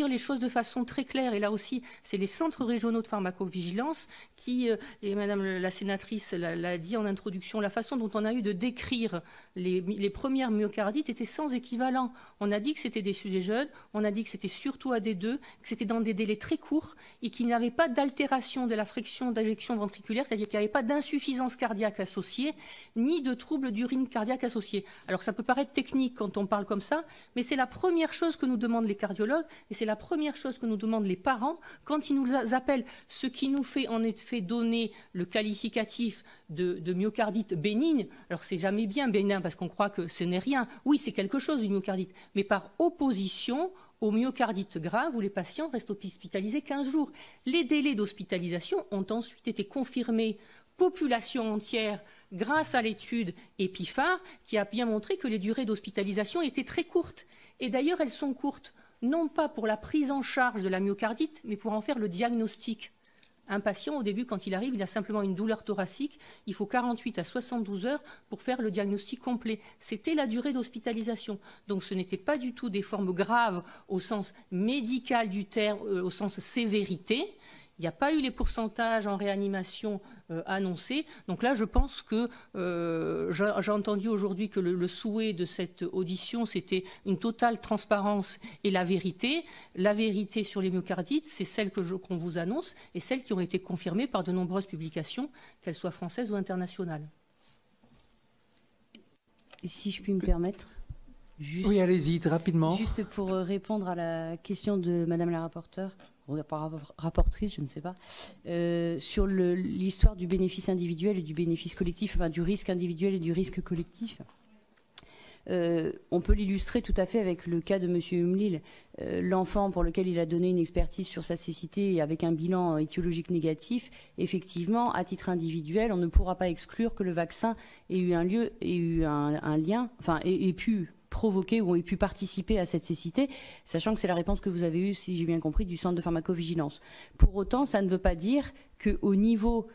les choses de façon très claire. Et là aussi c'est les centres régionaux de pharmacovigilance qui, et Madame la sénatrice l'a dit en introduction, la façon dont on a eu de décrire les premières myocardites étaient sans équivalent. On a dit que c'était des sujets jeunes, on a dit que c'était surtout AD2, que c'était dans des délais très courts et qu'il n'y avait pas d'altération de la fraction d'injection ventriculaire, c'est-à-dire qu'il n'y avait pas d'insuffisance cardiaque associée, ni de troubles d'urine cardiaque associés. Alors ça peut paraître technique quand on parle comme ça, mais c'est la première chose que nous demandent les cardiologues et c'est la première chose que nous demandent les parents quand ils nous appellent, ce qui nous fait en effet donner le qualificatif de myocardite bénigne. Alors c'est jamais bien bénin parce qu'on croit que ce n'est rien. Oui, c'est quelque chose une myocardite, mais par opposition aux myocardites graves où les patients restent hospitalisés 15 jours. Les délais d'hospitalisation ont ensuite été confirmés, population entière, grâce à l'étude Epifar qui a bien montré que les durées d'hospitalisation étaient très courtes. Et d'ailleurs, elles sont courtes, non pas pour la prise en charge de la myocardite, mais pour en faire le diagnostic. Un patient, au début, quand il arrive, il a simplement une douleur thoracique. Il faut 48 à 72 heures pour faire le diagnostic complet. C'était la durée d'hospitalisation. Donc ce n'était pas du tout des formes graves au sens médical du terme, au sens sévérité. Il n'y a pas eu les pourcentages en réanimation annoncés. Donc là, je pense que j'ai entendu aujourd'hui que le souhait de cette audition, c'était une totale transparence et la vérité. La vérité sur les myocardites, c'est celle qu'on vous annonce et celles qui ont été confirmées par de nombreuses publications, qu'elles soient françaises ou internationales. Si je puis me permettre. Juste, oui, allez-y, rapidement. Juste pour répondre à la question de Madame la rapporteure, ou rapportrice, je ne sais pas, sur l'histoire du bénéfice individuel et du bénéfice collectif, enfin du risque individuel et du risque collectif. On peut l'illustrer tout à fait avec le cas de M. Humlil, l'enfant pour lequel il a donné une expertise sur sa cécité avec un bilan étiologique négatif. Effectivement, à titre individuel, on ne pourra pas exclure que le vaccin ait eu un lien, enfin, ait pu provoquer ou ait pu participer à cette cécité, sachant que c'est la réponse que vous avez eue, si j'ai bien compris, du centre de pharmacovigilance. Pour autant, ça ne veut pas dire qu'au niveau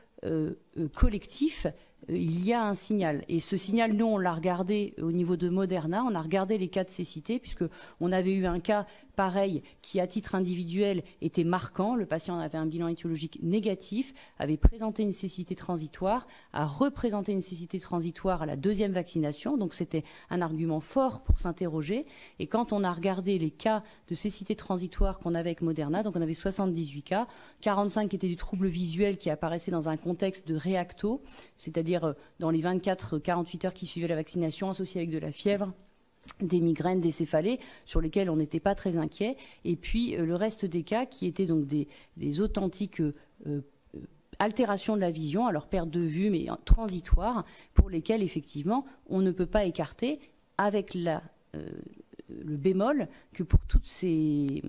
collectif, il y a un signal. Et ce signal, nous, on l'a regardé au niveau de Moderna, on a regardé les cas de cécité, puisqu'on avait eu un cas pareil qui, à titre individuel, était marquant. Le patient avait un bilan étiologique négatif, avait présenté une cécité transitoire, a représenté une cécité transitoire à la deuxième vaccination. Donc, c'était un argument fort pour s'interroger. Et quand on a regardé les cas de cécité transitoire qu'on avait avec Moderna, donc on avait 78 cas, 45 qui étaient des troubles visuels qui apparaissaient dans un contexte de réacto, c'est-à-dire dans les 24-48 heures qui suivaient la vaccination, associés avec de la fièvre, des migraines, des céphalées, sur lesquels on n'était pas très inquiet. Et puis le reste des cas qui étaient donc des authentiques altérations de la vision, alors perte de vue, mais transitoires, pour lesquels effectivement on ne peut pas écarter, avec le bémol que pour tous ces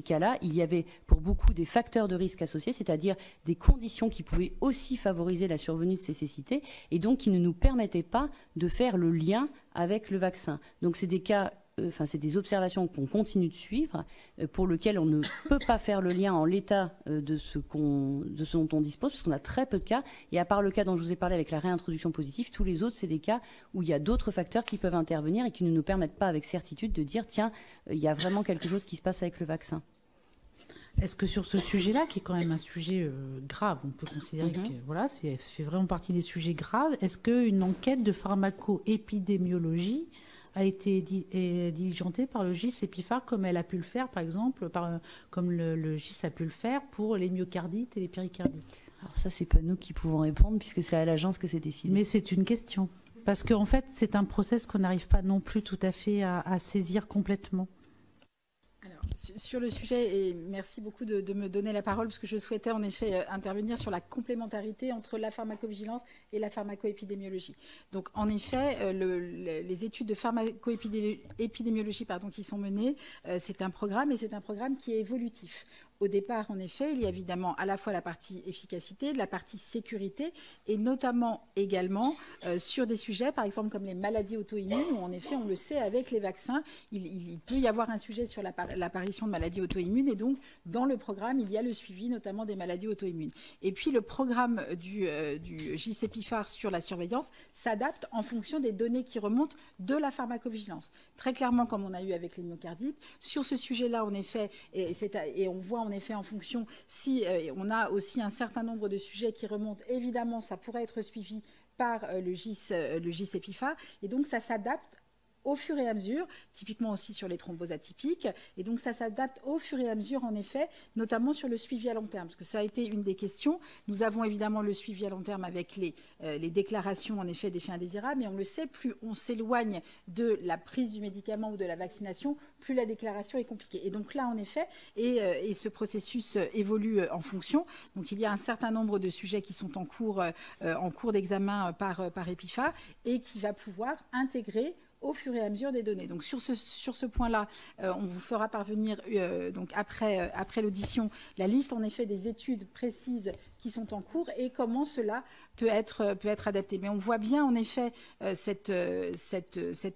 cas-là, il y avait pour beaucoup des facteurs de risque associés, c'est-à-dire des conditions qui pouvaient aussi favoriser la survenue de ces cécités et donc qui ne nous permettaient pas de faire le lien avec le vaccin. Donc c'est des cas, c'est des observations qu'on continue de suivre, pour lesquelles on ne peut pas faire le lien en l'état de ce dont on dispose, parce qu'on a très peu de cas. Et à part le cas dont je vous ai parlé avec la réintroduction positive, tous les autres, c'est des cas où il y a d'autres facteurs qui peuvent intervenir et qui ne nous permettent pas avec certitude de dire, tiens, il y a vraiment quelque chose qui se passe avec le vaccin. Est-ce que sur ce sujet-là, qui est quand même un sujet grave, on peut considérer que voilà, ça fait vraiment partie des sujets graves, est-ce qu'une enquête de pharmacoépidémiologie a été diligentée par le GIS Epifar, comme elle a pu le faire, par exemple, comme le GIS a pu le faire pour les myocardites et les péricardites? Alors ça, c'est pas nous qui pouvons répondre, puisque c'est à l'agence que c'est décidé. Mais c'est une question. Parce qu'en fait, c'est un process qu'on n'arrive pas non plus tout à fait à saisir complètement. Sur le sujet, et merci beaucoup de me donner la parole, parce que je souhaitais en effet intervenir sur la complémentarité entre la pharmacovigilance et la pharmacoépidémiologie. Donc en effet, les études de pharmacoépidémiologie qui sont menées, c'est un programme, et c'est un programme qui est évolutif. Au départ, en effet, il y a évidemment à la fois la partie efficacité, la partie sécurité, et notamment également sur des sujets, par exemple comme les maladies auto-immunes, où en effet, on le sait, avec les vaccins, il peut y avoir un sujet sur l'apparition de maladies auto-immunes, et donc dans le programme, il y a le suivi notamment des maladies auto-immunes. Et puis le programme du GIS Epifar sur la surveillance s'adapte en fonction des données qui remontent de la pharmacovigilance. Très clairement, comme on a eu avec les myocardites, sur ce sujet-là, en effet, et on voit en effet en fonction, si on a aussi un certain nombre de sujets qui remontent, évidemment ça pourrait être suivi par le GIS Epifar, et donc ça s'adapte au fur et à mesure, typiquement aussi sur les thromboses atypiques, et donc ça s'adapte au fur et à mesure, en effet, notamment sur le suivi à long terme, parce que ça a été une des questions. Nous avons évidemment le suivi à long terme avec les déclarations, en effet, d'effets indésirables, mais on le sait, plus on s'éloigne de la prise du médicament ou de la vaccination, plus la déclaration est compliquée. Et donc là, en effet, et ce processus évolue en fonction. Donc il y a un certain nombre de sujets qui sont en cours d'examen par Epifar, et qui va pouvoir intégrer au fur et à mesure des données. Donc sur ce point-là, on vous fera parvenir donc après l'audition la liste en effet des études précises qui sont en cours et comment cela peut être adapté. Mais on voit bien en effet cette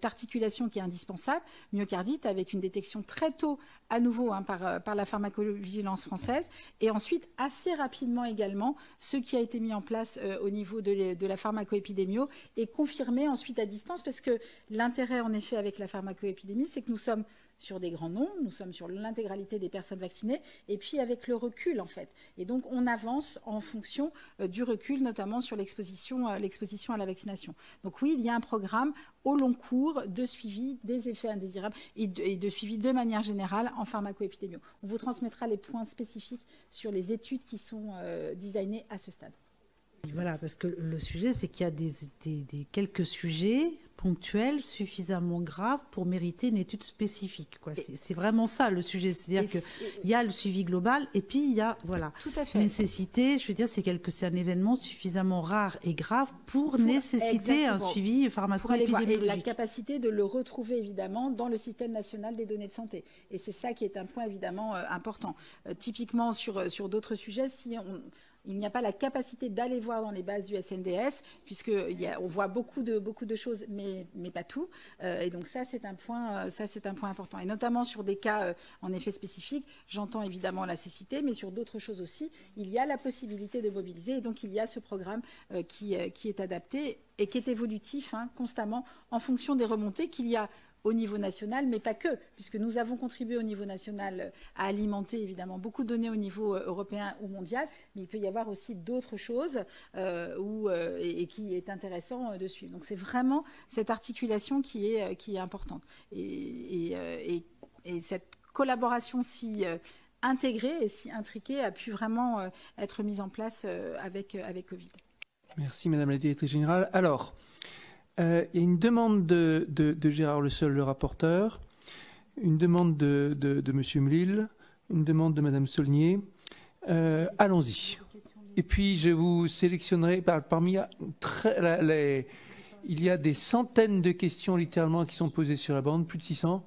articulation qui est indispensable, myocardite avec une détection très tôt à nouveau par la pharmacovigilance française, et ensuite assez rapidement également ce qui a été mis en place au niveau de la pharmacoépidémio et confirmé ensuite à distance, parce que l'intérêt en effet avec la pharmacoépidémie, c'est que nous sommes sur des grands nombres, nous sommes sur l'intégralité des personnes vaccinées, et puis avec le recul en fait. Et donc on avance en fonction du recul, notamment sur l'exposition à la vaccination. Donc oui, il y a un programme au long cours de suivi des effets indésirables et de suivi de manière générale en pharmacoépidémie. On vous transmettra les points spécifiques sur les études qui sont designées à ce stade. Voilà, parce que le sujet, c'est qu'il y a des quelques sujets ponctuels suffisamment graves pour mériter une étude spécifique. C'est vraiment ça le sujet. C'est-à-dire qu'il y a le suivi global et puis il y a nécessité, je veux dire, c'est un événement suffisamment rare et grave pour nécessiter un suivi pharmaco-épidémiologique. Et la capacité de le retrouver évidemment dans le système national des données de santé. Et c'est ça qui est un point évidemment important. Typiquement sur d'autres sujets, il n'y a pas la capacité d'aller voir dans les bases du SNDS, puisqu'on voit beaucoup de choses, mais pas tout. Et donc ça, c'est un point important. Et notamment sur des cas, en effet, spécifiques, j'entends évidemment la cécité, mais sur d'autres choses aussi, il y a la possibilité de mobiliser. Et donc, il y a ce programme qui est adapté et qui est évolutif constamment en fonction des remontées qu'il y a au niveau national, mais pas que, puisque nous avons contribué au niveau national à alimenter évidemment beaucoup de données au niveau européen ou mondial, mais il peut y avoir aussi d'autres choses et qui est intéressant de suivre. Donc c'est vraiment cette articulation qui est importante. Et cette collaboration si intégrée et si intriquée a pu vraiment être mise en place avec Covid. Merci Madame la Directrice Générale. Alors, il y a une demande de Gérard Le Seul, le rapporteur, une demande de Monsieur Mlil, une demande de Madame Saulnier. Allons-y. Et puis je vous sélectionnerai parmi il y a des centaines de questions littéralement qui sont posées sur la bande, plus de 600.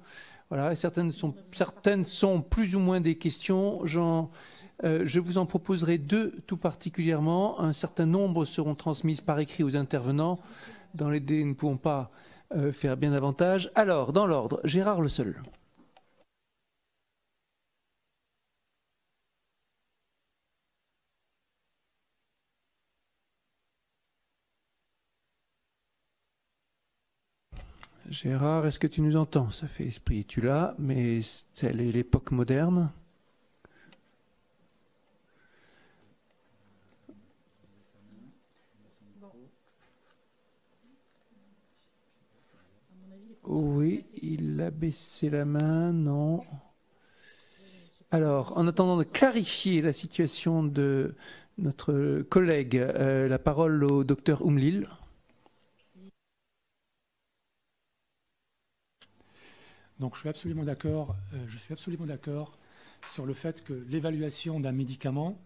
Voilà, certaines sont plus ou moins des questions. Je vous en proposerai 2 tout particulièrement. Un certain nombre seront transmises par écrit aux intervenants. Dans les délais, nous ne pouvons pas faire bien davantage. Alors, dans l'ordre, Gérard Le Seul. Gérard, est-ce que tu nous entends? Ça fait esprit, tu l'as, mais c'est l'époque moderne. Oui, il a baissé la main, non. Alors, en attendant de clarifier la situation de notre collègue, la parole au docteur Oumlil. Donc, je suis absolument d'accord sur le fait que l'évaluation d'un médicament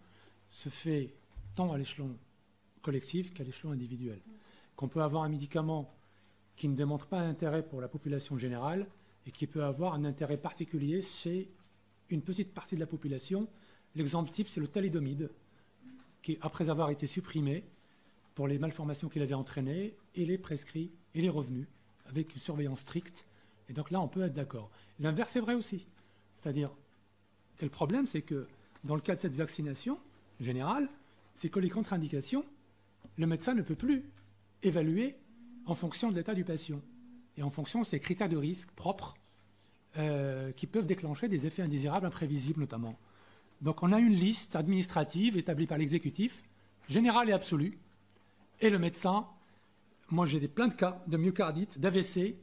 se fait tant à l'échelon collectif qu'à l'échelon individuel. Qu'on peut avoir un médicament qui ne démontre pas d'intérêt pour la population générale et qui peut avoir un intérêt particulier chez une petite partie de la population. L'exemple type, c'est le thalidomide, qui, après avoir été supprimé pour les malformations qu'il avait entraînées, il est prescrit, il est revenu, avec une surveillance stricte. Et donc là, on peut être d'accord. L'inverse est vrai aussi. C'est-à-dire, et le problème, c'est que dans le cas de cette vaccination générale, c'est que les contre-indications, le médecin ne peut plus évaluer en fonction de l'état du patient et en fonction de ses critères de risque propres qui peuvent déclencher des effets indésirables, imprévisibles notamment. Donc on a une liste administrative établie par l'exécutif, générale et absolue, et le médecin, moi j'ai plein de cas de myocardite, d'AVC,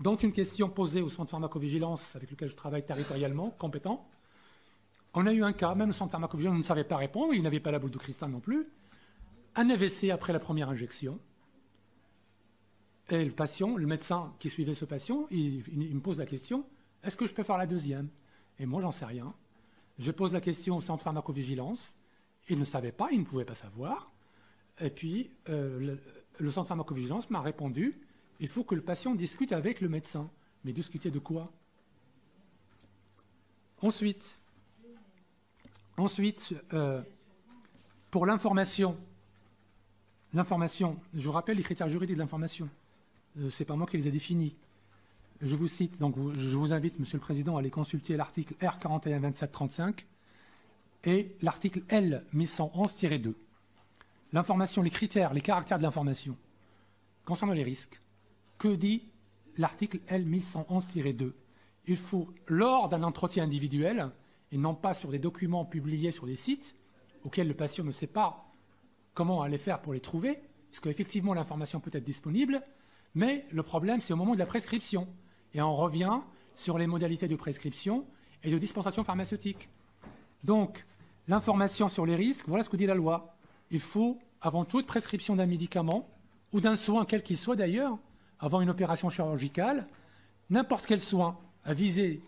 dont une question posée au centre pharmacovigilance avec lequel je travaille territorialement, compétent. On a eu un cas, même le centre pharmacovigilance ne savait pas répondre, il n'avait pas la boule de cristal non plus, un AVC après la première injection. Et le patient, le médecin qui suivait ce patient, il me pose la question, est-ce que je peux faire la deuxième? Et moi, j'en sais rien. Je pose la question au centre pharmacovigilance, il ne savait pas, il ne pouvait pas savoir. Et puis, le centre pharmacovigilance m'a répondu, il faut que le patient discute avec le médecin. Mais discuter de quoi? Ensuite, pour l'information, je vous rappelle les critères juridiques de l'information. Ce n'est pas moi qui les ai définis. Je vous cite, donc je vous invite, Monsieur le Président, à aller consulter l'article R412735 et l'article L1111-2. L'information, les critères, les caractères de l'information concernant les risques. Que dit l'article L1111-2? il faut, lors d'un entretien individuel, et non pas sur des documents publiés sur des sites auxquels le patient ne sait pas comment aller faire pour les trouver, parce qu'effectivement l'information peut être disponible, mais le problème c'est au moment de la prescription. Et on revient sur les modalités de prescription et de dispensation pharmaceutique. Donc, l'information sur les risques, voilà ce que dit la loi. Il faut, avant toute prescription d'un médicament, ou d'un soin, quel qu'il soit d'ailleurs, avant une opération chirurgicale, n'importe quel soin à visée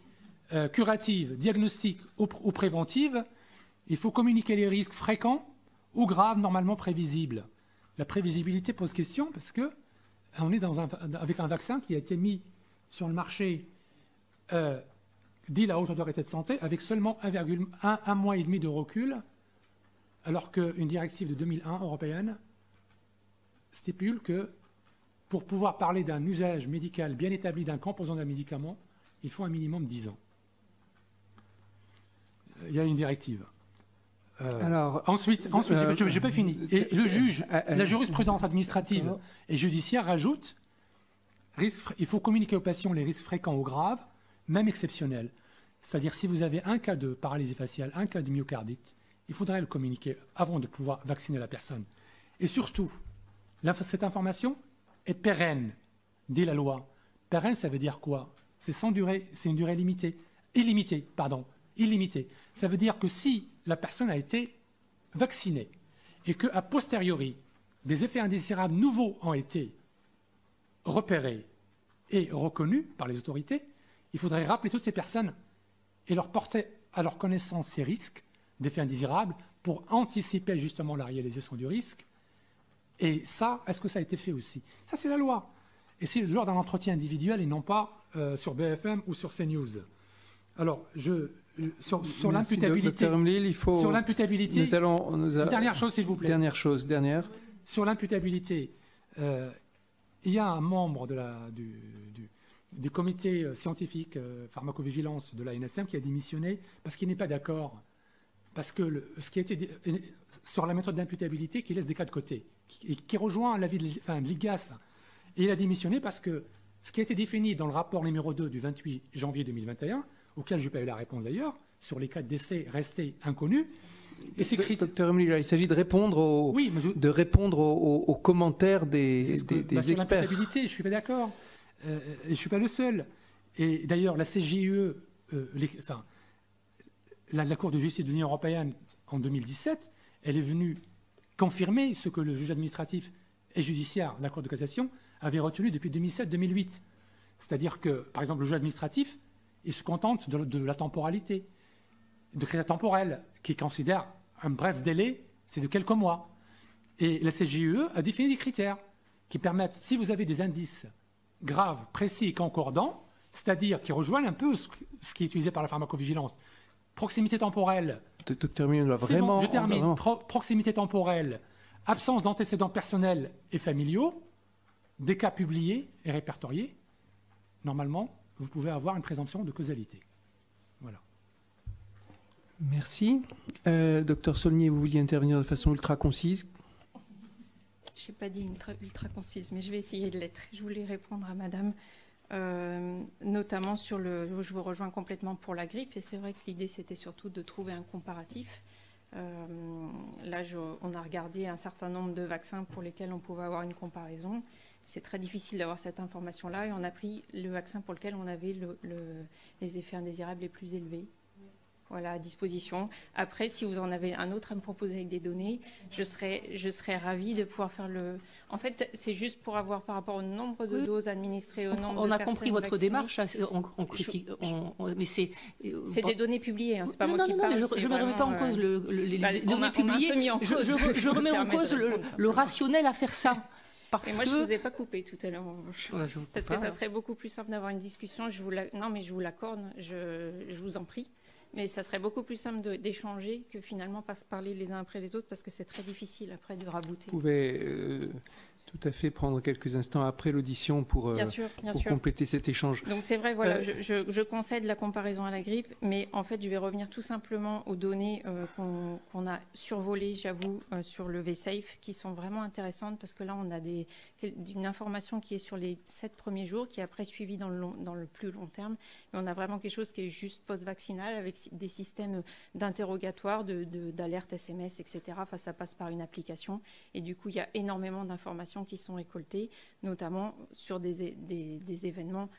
curative, diagnostique ou préventive, il faut communiquer les risques fréquents ou graves normalement prévisibles. La prévisibilité pose question parce que on est avec un vaccin qui a été mis sur le marché, dit la Haute Autorité de Santé, avec seulement un mois et demi de recul, alors qu'une directive de 2001 européenne stipule que pour pouvoir parler d'un usage médical bien établi d'un composant d'un médicament, il faut un minimum de 10 ans. Il y a une directive. Ensuite, je n'ai pas fini. Et le juge, la jurisprudence administrative et judiciaire rajoute il faut communiquer aux patients les risques fréquents ou graves, même exceptionnels. C'est-à-dire, si vous avez un cas de paralysie faciale, un cas de myocardite, il faudrait le communiquer avant de pouvoir vacciner la personne. Et surtout, cette information est pérenne, dit la loi. Pérenne, ça veut dire quoi? C'est une durée limitée. Illimitée. Ça veut dire que si la personne a été vaccinée et qu'a posteriori, des effets indésirables nouveaux ont été repérés et reconnus par les autorités, il faudrait rappeler toutes ces personnes et leur porter à leur connaissance ces risques d'effets indésirables pour anticiper justement la réalisation du risque. Et ça, est-ce que ça a été fait aussi? Ça, c'est la loi. Et c'est lors d'un entretien individuel et non pas sur BFM ou sur CNews. Alors, sur l'imputabilité, une dernière chose, s'il vous plaît. Dernière. Sur l'imputabilité, il y a un membre du comité scientifique pharmacovigilance de l'ANSM qui a démissionné parce qu'il n'est pas d'accord. Parce que ce qui a été sur la méthode d'imputabilité qui laisse des cas de côté, qui rejoint l'avis de l'IGAS. Et il a démissionné parce que ce qui a été défini dans le rapport numéro 2 du 28 janvier 2021, auquel je n'ai pas eu la réponse d'ailleurs, sur les cas de décès restés inconnus. Et c'est Dr Emily, il s'agit de répondre aux commentaires des sur experts. L'imputabilité, je ne suis pas d'accord. Je ne suis pas le seul. Et d'ailleurs, la CJUE, la Cour de justice de l'Union européenne, en 2017, elle est venue confirmer ce que le juge administratif et judiciaire de la Cour de cassation avait retenu depuis 2007-2008. C'est-à-dire que, par exemple, le juge administratif, il se contente de la temporalité, de critères temporels, qui considère un bref délai, c'est de quelques mois. Et la CJUE a défini des critères qui permettent, si vous avez des indices graves, précis et concordants, c'est-à-dire qui rejoignent un peu ce qui est utilisé par la pharmacovigilance, proximité temporelle. Dr Emily, vraiment. Je termine. Proximité temporelle, absence d'antécédents personnels et familiaux, des cas publiés et répertoriés, normalement, vous pouvez avoir une présomption de causalité. Voilà. Merci. Docteur Saulnier, vous vouliez intervenir de façon ultra concise. Je n'ai pas dit ultra concise, mais je vais essayer de l'être. Je voulais répondre à madame, notamment sur je vous rejoins complètement pour la grippe, et c'est vrai que l'idée, c'était surtout de trouver un comparatif. Là, on a regardé un certain nombre de vaccins pour lesquels on pouvait avoir une comparaison. C'est très difficile d'avoir cette information-là, et on a pris le vaccin pour lequel on avait les effets indésirables les plus élevés. Voilà, à disposition. Après, si vous en avez un autre à me proposer avec des données, je serais ravie de pouvoir faire le... En fait, c'est juste pour avoir par rapport au nombre de doses administrées, au nombre de personnes. On a compris votre vaccinées. démarche, on critique, mais c'est... C'est des données publiées, hein, c'est pas moi qui parle. Je ne remets pas en cause les données publiées. Je remets en cause le rationnel à faire ça. Et moi, je ne vous ai pas coupé tout à l'heure. Parce que ça serait beaucoup plus simple d'avoir une discussion. Non, mais je vous l'accorde, je vous en prie. Mais ça serait beaucoup plus simple d'échanger que finalement pas se parler les uns après les autres, parce que c'est très difficile après de rabouter. Vous pouvez tout à fait prendre quelques instants après l'audition pour compléter cet échange. Donc c'est vrai, voilà, je concède la comparaison à la grippe, mais en fait je vais revenir tout simplement aux données qu'on a survolées, j'avoue, sur le V-Safe, qui sont vraiment intéressantes parce que là on a une information qui est sur les 7 premiers jours, qui est après suivie dans le plus long terme, et on a vraiment quelque chose qui est juste post-vaccinal avec des systèmes d'interrogatoire, d'alerte SMS, etc. Enfin, ça passe par une application, et du coup il y a énormément d'informations qui sont récoltées, notamment sur des événements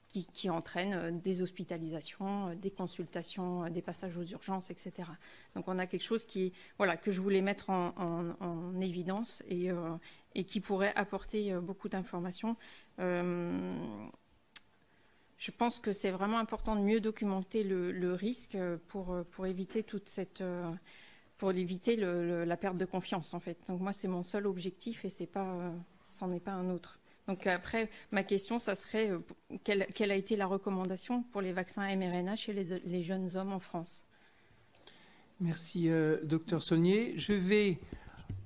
qui entraînent des hospitalisations, des consultations, des passages aux urgences, etc. Donc on a quelque chose que je voulais mettre en évidence et qui pourrait apporter beaucoup d'informations. Je pense que c'est vraiment important de mieux documenter le risque pour éviter la perte de confiance, en fait. Donc moi, c'est mon seul objectif et c'en est pas un autre. Donc après, ma question, ça serait quelle a été la recommandation pour les vaccins mRNA chez les jeunes hommes en France? Merci, docteur Saulnier. Je vais,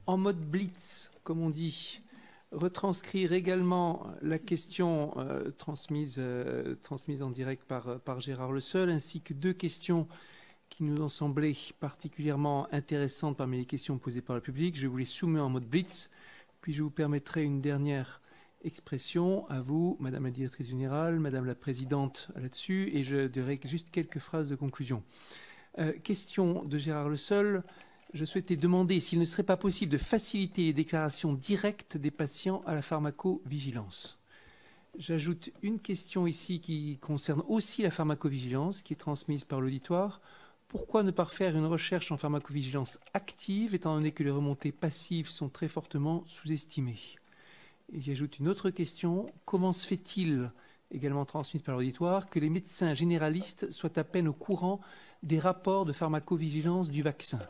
en mode blitz, comme on dit, retranscrire également la question transmise en direct par Gérard Le Seul, ainsi que 2 questions qui nous ont semblé particulièrement intéressantes parmi les questions posées par le public. Je vous les soumets en mode blitz, puis je vous permettrai une dernière expression à vous, Madame la Directrice Générale, Madame la Présidente là-dessus, et je dirai juste quelques phrases de conclusion. Question de Gérard Le Seul. Je souhaitais demander s'il ne serait pas possible de faciliter les déclarations directes des patients à la pharmacovigilance. J'ajoute une question ici qui concerne aussi la pharmacovigilance, qui est transmise par l'auditoire. Pourquoi ne pas faire une recherche en pharmacovigilance active, étant donné que les remontées passives sont très fortement sous-estimées? Et j'ajoute une autre question. Comment se fait-il, également transmise par l'auditoire, que les médecins généralistes soient à peine au courant des rapports de pharmacovigilance du vaccin?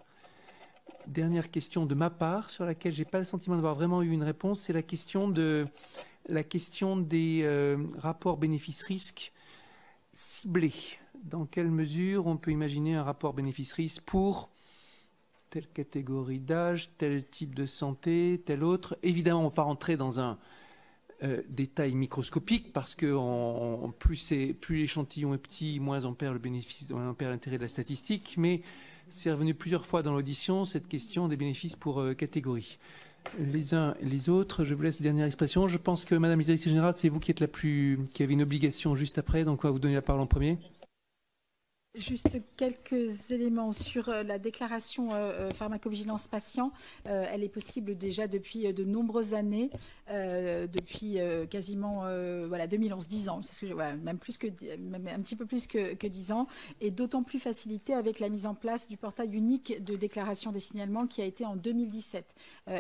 Dernière question de ma part, sur laquelle je n'ai pas le sentiment d'avoir vraiment eu une réponse, c'est la question des rapports bénéfices-risques ciblés. Dans quelle mesure on peut imaginer un rapport bénéfice-risque pour telle catégorie d'âge, tel type de santé, tel autre? Évidemment, on ne va pas rentrer dans un détail microscopique parce que plus l'échantillon est petit, moins on perd le bénéfice, on perd l'intérêt de la statistique, mais c'est revenu plusieurs fois dans l'audition, cette question des bénéfices pour catégorie. Les uns et les autres, je vous laisse la dernière expression. Je pense que Madame la Directrice Générale, c'est vous qui avez une obligation juste après, donc on va vous donner la parole en premier. Juste quelques éléments sur la déclaration pharmacovigilance patient. Elle est possible déjà depuis de nombreuses années, depuis quasiment 2011, 10 ans, c'est ce que même un petit peu plus que 10 ans, et d'autant plus facilité avec la mise en place du portail unique de déclaration des signalements qui a été en 2017.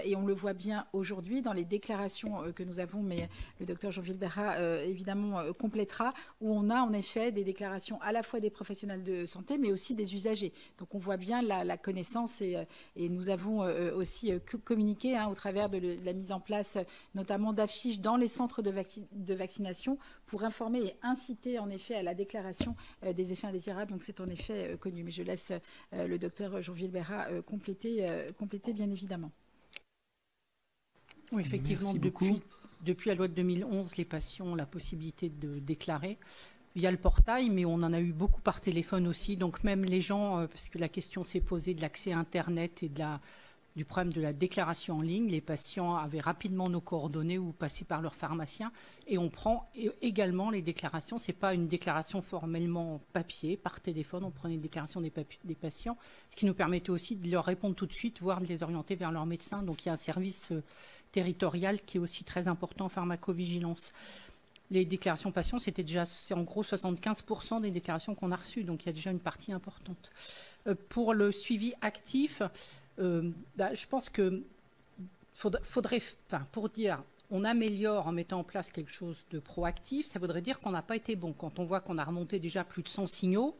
Et on le voit bien aujourd'hui dans les déclarations que nous avons, mais le docteur Jean-Gilles Berra évidemment complétera, où on a en effet des déclarations à la fois des professionnels de santé, mais aussi des usagers. Donc on voit bien la connaissance et nous avons aussi communiqué au travers de la mise en place notamment d'affiches dans les centres de vaccination pour informer et inciter en effet à la déclaration des effets indésirables. Donc c'est en effet connu. Mais je laisse le docteur Jean-Gilles Berra compléter bien évidemment. Oui, effectivement, depuis la loi de 2011, les patients ont la possibilité de déclarer via le portail, mais on en a eu beaucoup par téléphone aussi. Donc même les gens, parce que la question s'est posée de l'accès à Internet et du problème de la déclaration en ligne, les patients avaient rapidement nos coordonnées ou passaient par leur pharmacien. Et on prend également les déclarations. Ce n'est pas une déclaration formellement papier, par téléphone. On prenait une déclaration des patients, ce qui nous permettait aussi de leur répondre tout de suite, voire de les orienter vers leur médecin. Donc il y a un service territorial qui est aussi très important en pharmacovigilance. Les déclarations patients, c'est en gros 75% des déclarations qu'on a reçues, donc il y a déjà une partie importante. Pour le suivi actif, je pense que faudrait, pour dire on améliore en mettant en place quelque chose de proactif, ça voudrait dire qu'on n'a pas été bon. Quand on voit qu'on a remonté déjà plus de 100 signaux,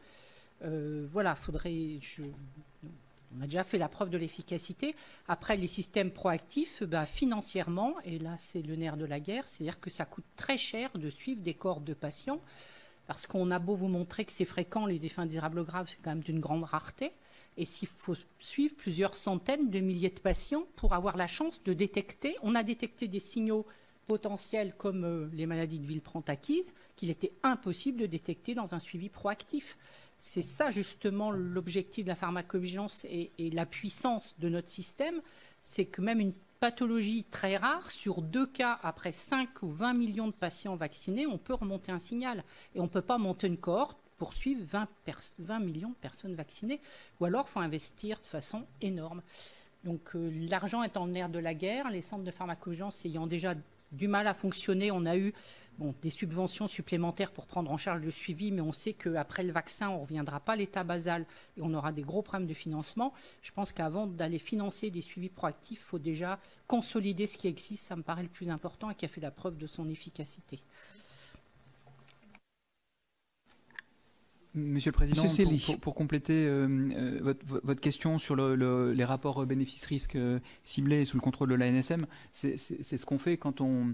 on a déjà fait la preuve de l'efficacité. Après, les systèmes proactifs, financièrement, et là c'est le nerf de la guerre, c'est-à-dire que ça coûte très cher de suivre des cohortes de patients. Parce qu'on a beau vous montrer que c'est fréquent, les effets indésirables graves, c'est quand même d'une grande rareté. Et s'il faut suivre plusieurs centaines de milliers de patients pour avoir la chance de détecter, on a détecté des signaux potentiels comme les maladies de Villeprand acquises, qu'il était impossible de détecter dans un suivi proactif. C'est ça justement l'objectif de la pharmacovigilance et la puissance de notre système, c'est que même une pathologie très rare, sur 2 cas après 5 ou 20 millions de patients vaccinés, on peut remonter un signal. Et on ne peut pas monter une cohorte pour suivre 20 millions de personnes vaccinées. Ou alors, il faut investir de façon énorme. Donc, l'argent est en nerf de la guerre. Les centres de pharmacovigilance ayant déjà du mal à fonctionner, on a eu des subventions supplémentaires pour prendre en charge le suivi, mais on sait qu'après le vaccin, on ne reviendra pas à l'état basal et on aura des gros problèmes de financement. Je pense qu'avant d'aller financer des suivis proactifs, il faut déjà consolider ce qui existe. Ça me paraît le plus important et qui a fait la preuve de son efficacité. Monsieur le Président, pour compléter votre question sur les rapports bénéfices-risques ciblés sous le contrôle de l'ANSM, c'est ce qu'on fait quand on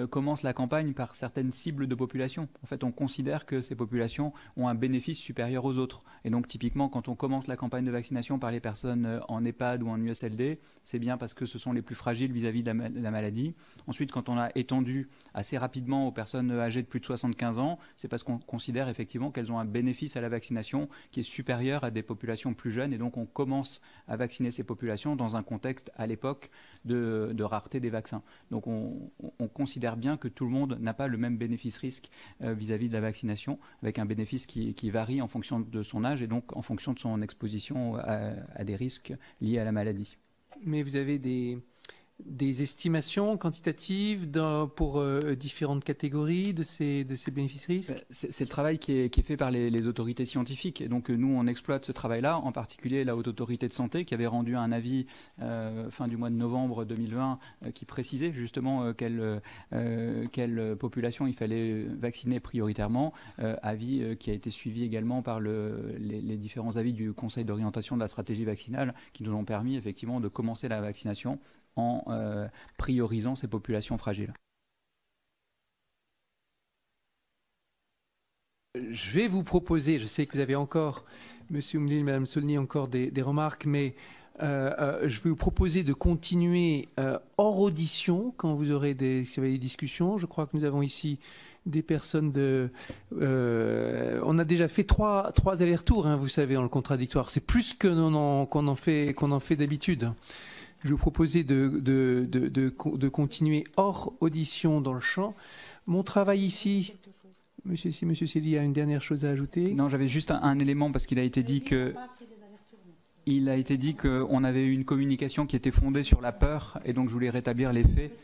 commence la campagne par certaines cibles de population. En fait, on considère que ces populations ont un bénéfice supérieur aux autres. Et donc, typiquement, quand on commence la campagne de vaccination par les personnes en EHPAD ou en USLD, c'est bien parce que ce sont les plus fragiles vis-à-vis de la maladie. Ensuite, quand on a étendu assez rapidement aux personnes âgées de plus de 75 ans, c'est parce qu'on considère effectivement qu'elles ont un bénéfice à la vaccination qui est supérieur à des populations plus jeunes. Et donc, on commence à vacciner ces populations dans un contexte, à l'époque, de rareté des vaccins. Donc, on considère bien que tout le monde n'a pas le même bénéfice-risque vis-à-vis de la vaccination, avec un bénéfice qui varie en fonction de son âge et donc en fonction de son exposition à des risques liés à la maladie. Mais vous avez des estimations quantitatives pour différentes catégories de ces bénéfices-risques? C'est le travail qui est fait par les autorités scientifiques. Et donc nous, on exploite ce travail-là, en particulier la Haute Autorité de Santé qui avait rendu un avis fin du mois de novembre 2020 qui précisait justement quelle population il fallait vacciner prioritairement. Avis qui a été suivi également par les différents avis du Conseil d'orientation de la stratégie vaccinale qui nous ont permis effectivement de commencer la vaccination en priorisant ces populations fragiles. Je vais vous proposer, je sais que vous avez encore, Monsieur Oumlil, Madame Saulnier, encore des remarques, mais je vais vous proposer de continuer hors audition quand vous aurez des discussions. Je crois que nous avons ici des personnes on a déjà fait trois allers-retours, hein, vous savez, dans le contradictoire. C'est plus qu'on en fait d'habitude. Je vais vous proposer de continuer hors audition dans le champ. Mon travail ici, Monsieur Célie a une dernière chose à ajouter. Non, j'avais juste un élément parce qu'il a été dit qu'on avait eu une communication qui était fondée sur la peur et donc je voulais rétablir les faits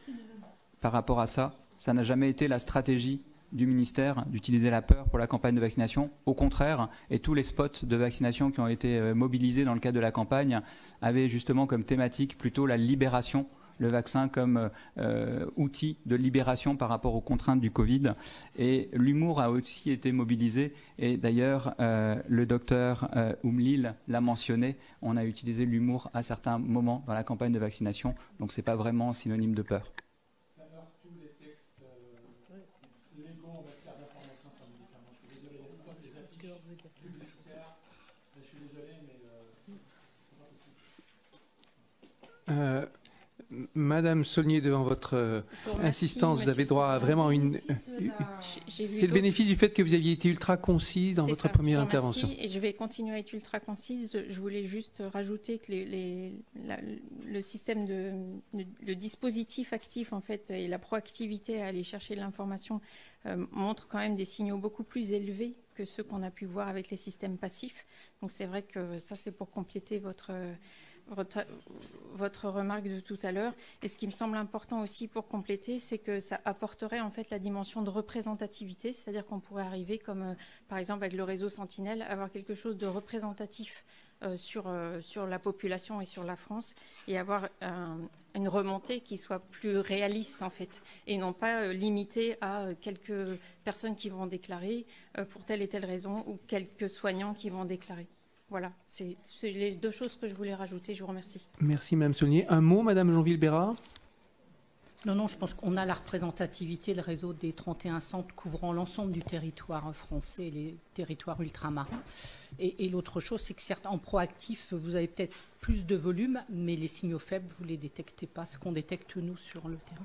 par rapport à ça. Ça n'a jamais été la stratégie du ministère d'utiliser la peur pour la campagne de vaccination. Au contraire, et tous les spots de vaccination qui ont été mobilisés dans le cadre de la campagne avaient justement comme thématique plutôt la libération, le vaccin comme outil de libération par rapport aux contraintes du Covid. Et l'humour a aussi été mobilisé. Et d'ailleurs, le docteur Oumlil l'a mentionné, on a utilisé l'humour à certains moments dans la campagne de vaccination. Donc ce n'est pas vraiment synonyme de peur. Madame Saulnier, devant votre insistance, vous avez droit à vraiment une... C'est le bénéfice du fait que vous aviez été ultra concise dans votre première intervention. Et je vais continuer à être ultra concise. Je voulais juste rajouter que le système le dispositif actif en fait et la proactivité à aller chercher de l'information montrent quand même des signaux beaucoup plus élevés que ceux qu'on a pu voir avec les systèmes passifs. Donc c'est vrai que ça c'est pour compléter votre remarque de tout à l'heure. Et ce qui me semble important aussi pour compléter, c'est que ça apporterait en fait la dimension de représentativité, c'est-à-dire qu'on pourrait arriver comme par exemple avec le réseau Sentinelle, avoir quelque chose de représentatif sur la population et sur la France et avoir une remontée qui soit plus réaliste en fait et non pas limitée à quelques personnes qui vont déclarer pour telle et telle raison ou quelques soignants qui vont déclarer. Voilà, c'est les deux choses que je voulais rajouter. Je vous remercie. Merci, Madame Saulnier. Un mot, Madame Jonville-Berra? Non, je pense qu'on a la représentativité, le réseau des 31 centres couvrant l'ensemble du territoire français et les territoires ultramarins. Et l'autre chose, c'est que certes, en proactif, vous avez peut-être plus de volume, mais les signaux faibles, vous ne les détectez pas, ce qu'on détecte nous sur le terrain.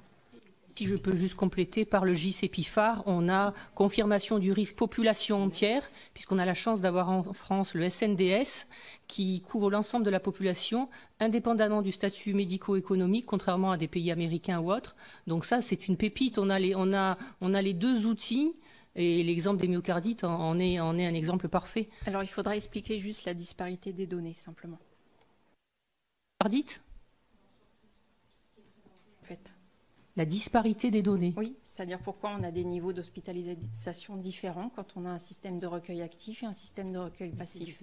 Si je peux juste compléter, par le JCPIFAR, on a confirmation du risque population entière, puisqu'on a la chance d'avoir en France le SNDS, qui couvre l'ensemble de la population, indépendamment du statut médico-économique, contrairement à des pays américains ou autres. Donc ça, c'est une pépite. On a les deux outils, et l'exemple des myocardites en est un exemple parfait. Alors, il faudra expliquer juste la disparité des données, simplement. Myocardites ? En fait. La disparité des données. Oui, c'est-à-dire pourquoi on a des niveaux d'hospitalisation différents quand on a un système de recueil actif et un système de recueil passif.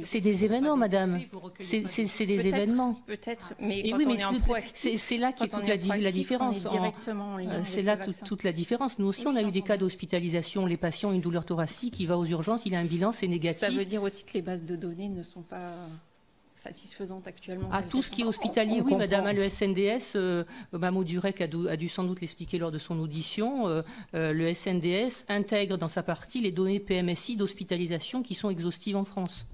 C'est des événements, madame. C'est des événements. Peut-être, mais quand on est en proactif, c'est là qu'il y a toute la différence. C'est là toute la différence. Nous aussi, on a eu des cas d'hospitalisation. Les patients ont une douleur thoracique, il va aux urgences, il a un bilan, c'est négatif. Ça veut dire aussi que les bases de données ne sont pas satisfaisante actuellement. Tout ce qui est hospitalier, oui, madame, le SNDS, Mahmoud Durek a dû sans doute l'expliquer lors de son audition, le SNDS intègre dans sa partie les données PMSI d'hospitalisation qui sont exhaustives en France.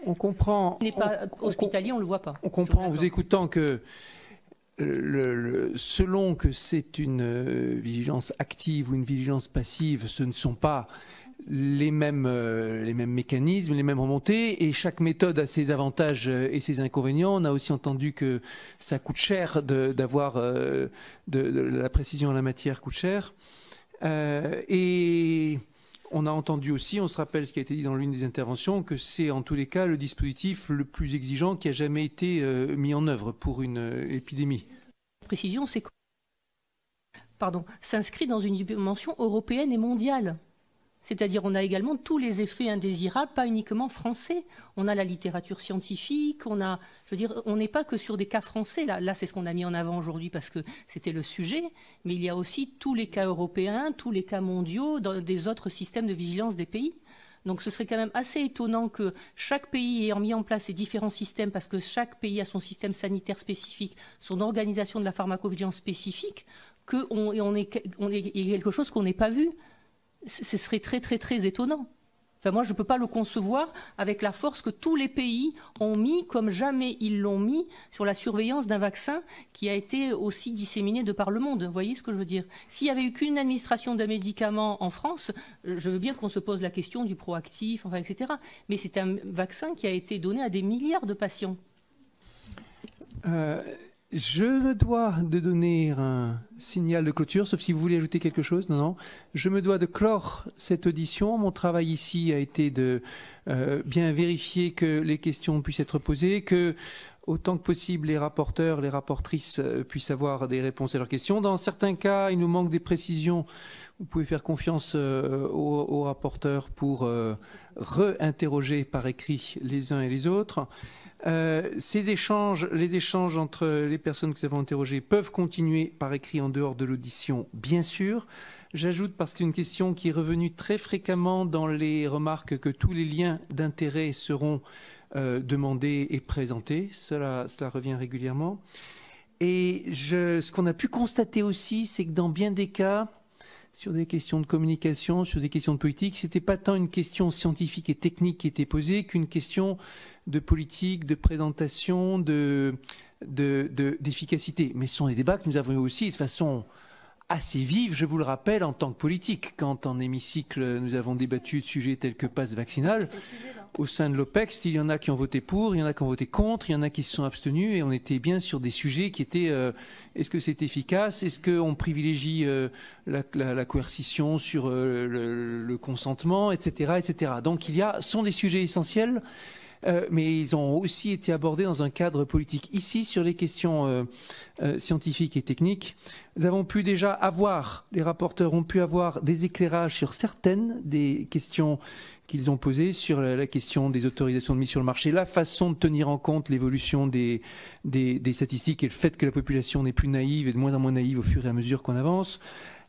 On comprend. Il n'est pas hospitalier, on ne le voit pas. On comprend en vous écoutant que selon que c'est une vigilance active ou une vigilance passive, ce ne sont pas les mêmes mécanismes, les mêmes remontées, et chaque méthode a ses avantages et ses inconvénients. On a aussi entendu que ça coûte cher d'avoir de la précision en la matière coûte cher. Et on a entendu aussi, on se rappelle ce qui a été dit dans l'une des interventions, que c'est en tous les cas le dispositif le plus exigeant qui a jamais été mis en œuvre pour une épidémie. Précision, c'est s'inscrit dans une dimension européenne et mondiale. C'est-à-dire on a également tous les effets indésirables, pas uniquement français. On a la littérature scientifique, on n'est pas que sur des cas français. Là c'est ce qu'on a mis en avant aujourd'hui parce que c'était le sujet, mais il y a aussi tous les cas européens, tous les cas mondiaux dans des autres systèmes de vigilance des pays. Donc ce serait quand même assez étonnant que chaque pays ayant mis en place ces différents systèmes, parce que chaque pays a son système sanitaire spécifique, son organisation de la pharmacovigilance spécifique, qu'il y ait quelque chose qu'on n'ait pas vu. Ce serait très très très étonnant. Enfin, moi, je ne peux pas le concevoir avec la force que tous les pays ont mis, comme jamais ils l'ont mis, sur la surveillance d'un vaccin qui a été aussi disséminé de par le monde. Vous voyez ce que je veux dire? S'il n'y avait eu qu'une administration d'un médicament en France, je veux bien qu'on se pose la question du proactif, enfin, etc. Mais c'est un vaccin qui a été donné à des milliards de patients. Je me dois de donner un signal de clôture, sauf si vous voulez ajouter quelque chose. Non. Je me dois de clore cette audition. Mon travail ici a été de bien vérifier que les questions puissent être posées, que autant que possible les rapporteurs, les rapportrices puissent avoir des réponses à leurs questions. Dans certains cas, il nous manque des précisions. Vous pouvez faire confiance aux rapporteurs pour réinterroger par écrit les uns et les autres. Les échanges entre les personnes que nous avons interrogées peuvent continuer par écrit en dehors de l'audition, bien sûr. J'ajoute, parce que c'est une question qui est revenue très fréquemment dans les remarques, que tous les liens d'intérêt seront demandés et présentés. Cela revient régulièrement. Et ce qu'on a pu constater aussi, c'est que dans bien des cas, sur des questions de communication, sur des questions de politique, ce n'était pas tant une question scientifique et technique qui était posée qu'une question de politique, de présentation, d'efficacité. Mais ce sont des débats que nous avons eu aussi de façon assez vive, je vous le rappelle, en tant que politique. Quand en hémicycle, nous avons débattu de sujets tels que passe vaccinal, au sein de l'OPEX, il y en a qui ont voté pour, il y en a qui ont voté contre, il y en a qui se sont abstenus, et on était bien sur des sujets qui étaient est-ce que c'est efficace, est-ce qu'on privilégie la coercition sur le consentement, etc., etc. Donc sont des sujets essentiels, mais ils ont aussi été abordés dans un cadre politique. Ici, sur les questions scientifiques et techniques, nous avons pu déjà les rapporteurs ont pu avoir des éclairages sur certaines des questions qu'ils ont posées, sur la question des autorisations de mise sur le marché, la façon de tenir en compte l'évolution des statistiques et le fait que la population n'est plus naïve et de moins en moins naïve au fur et à mesure qu'on avance.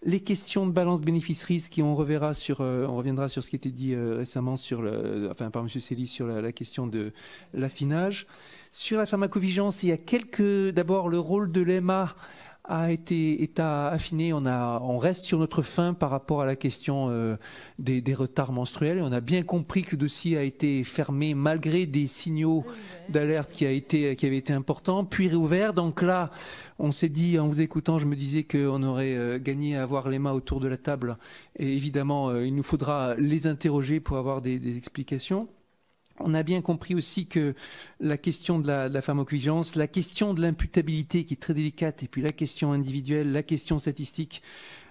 Les questions de balance bénéfice-risque, on reviendra sur ce qui a été dit récemment par M. Célis sur la question de l'affinage. Sur la pharmacovigilance, il y a d'abord le rôle de l'EMA est à affiner. On reste sur notre faim par rapport à la question des retards menstruels. Et on a bien compris que le dossier a été fermé malgré des signaux d'alerte qui avaient été importants, puis réouvert. Donc là, on s'est dit, en vous écoutant, je me disais qu'on aurait gagné à avoir les mains autour de la table. Et évidemment, il nous faudra les interroger pour avoir des explications. On a bien compris aussi que la question de la pharmacovigilance, la question de l'imputabilité qui est très délicate, et puis la question individuelle, la question statistique,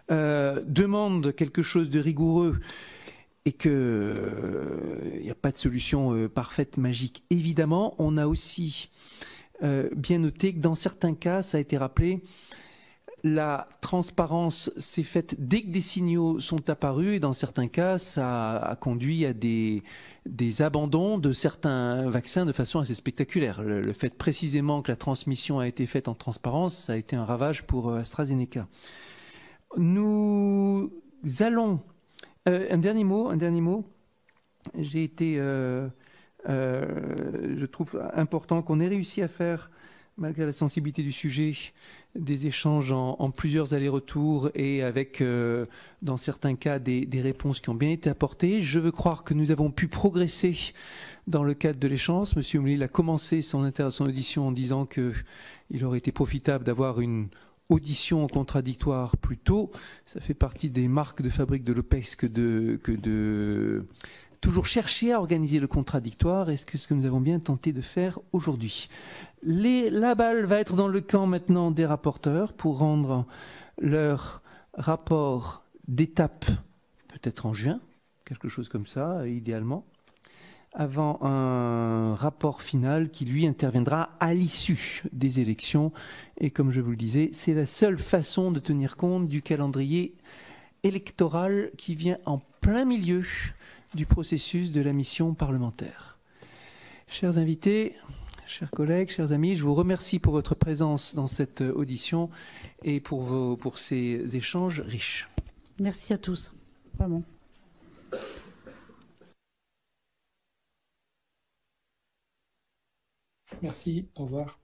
demandent quelque chose de rigoureux et qu'il n'y a pas de solution parfaite, magique. Évidemment, on a aussi bien noté que dans certains cas, ça a été rappelé, la transparence s'est faite dès que des signaux sont apparus et dans certains cas, ça a conduit à des abandons de certains vaccins de façon assez spectaculaire. Le fait précisément que la transmission a été faite en transparence, ça a été un ravage pour AstraZeneca. Nous allons... un dernier mot. J'ai été... je trouve important qu'on ait réussi à faire, malgré la sensibilité du sujet, des échanges en plusieurs allers-retours et avec, dans certains cas, des réponses qui ont bien été apportées. Je veux croire que nous avons pu progresser dans le cadre de l'échange. Monsieur Oumlil a commencé son audition en disant qu'il aurait été profitable d'avoir une audition contradictoire plus tôt. Ça fait partie des marques de fabrique de l'OPEX que de toujours chercher à organiser le contradictoire. Est-ce que ce que nous avons bien tenté de faire aujourd'hui? La balle va être dans le camp maintenant des rapporteurs pour rendre leur rapport d'étape, peut-être en juin, quelque chose comme ça, idéalement, avant un rapport final qui, lui, interviendra à l'issue des élections. Et comme je vous le disais, c'est la seule façon de tenir compte du calendrier électoral qui vient en plein milieu du processus de la mission parlementaire. Chers invités, chers collègues, chers amis, je vous remercie pour votre présence dans cette audition et pour ces échanges riches. Merci à tous, vraiment. Merci, au revoir.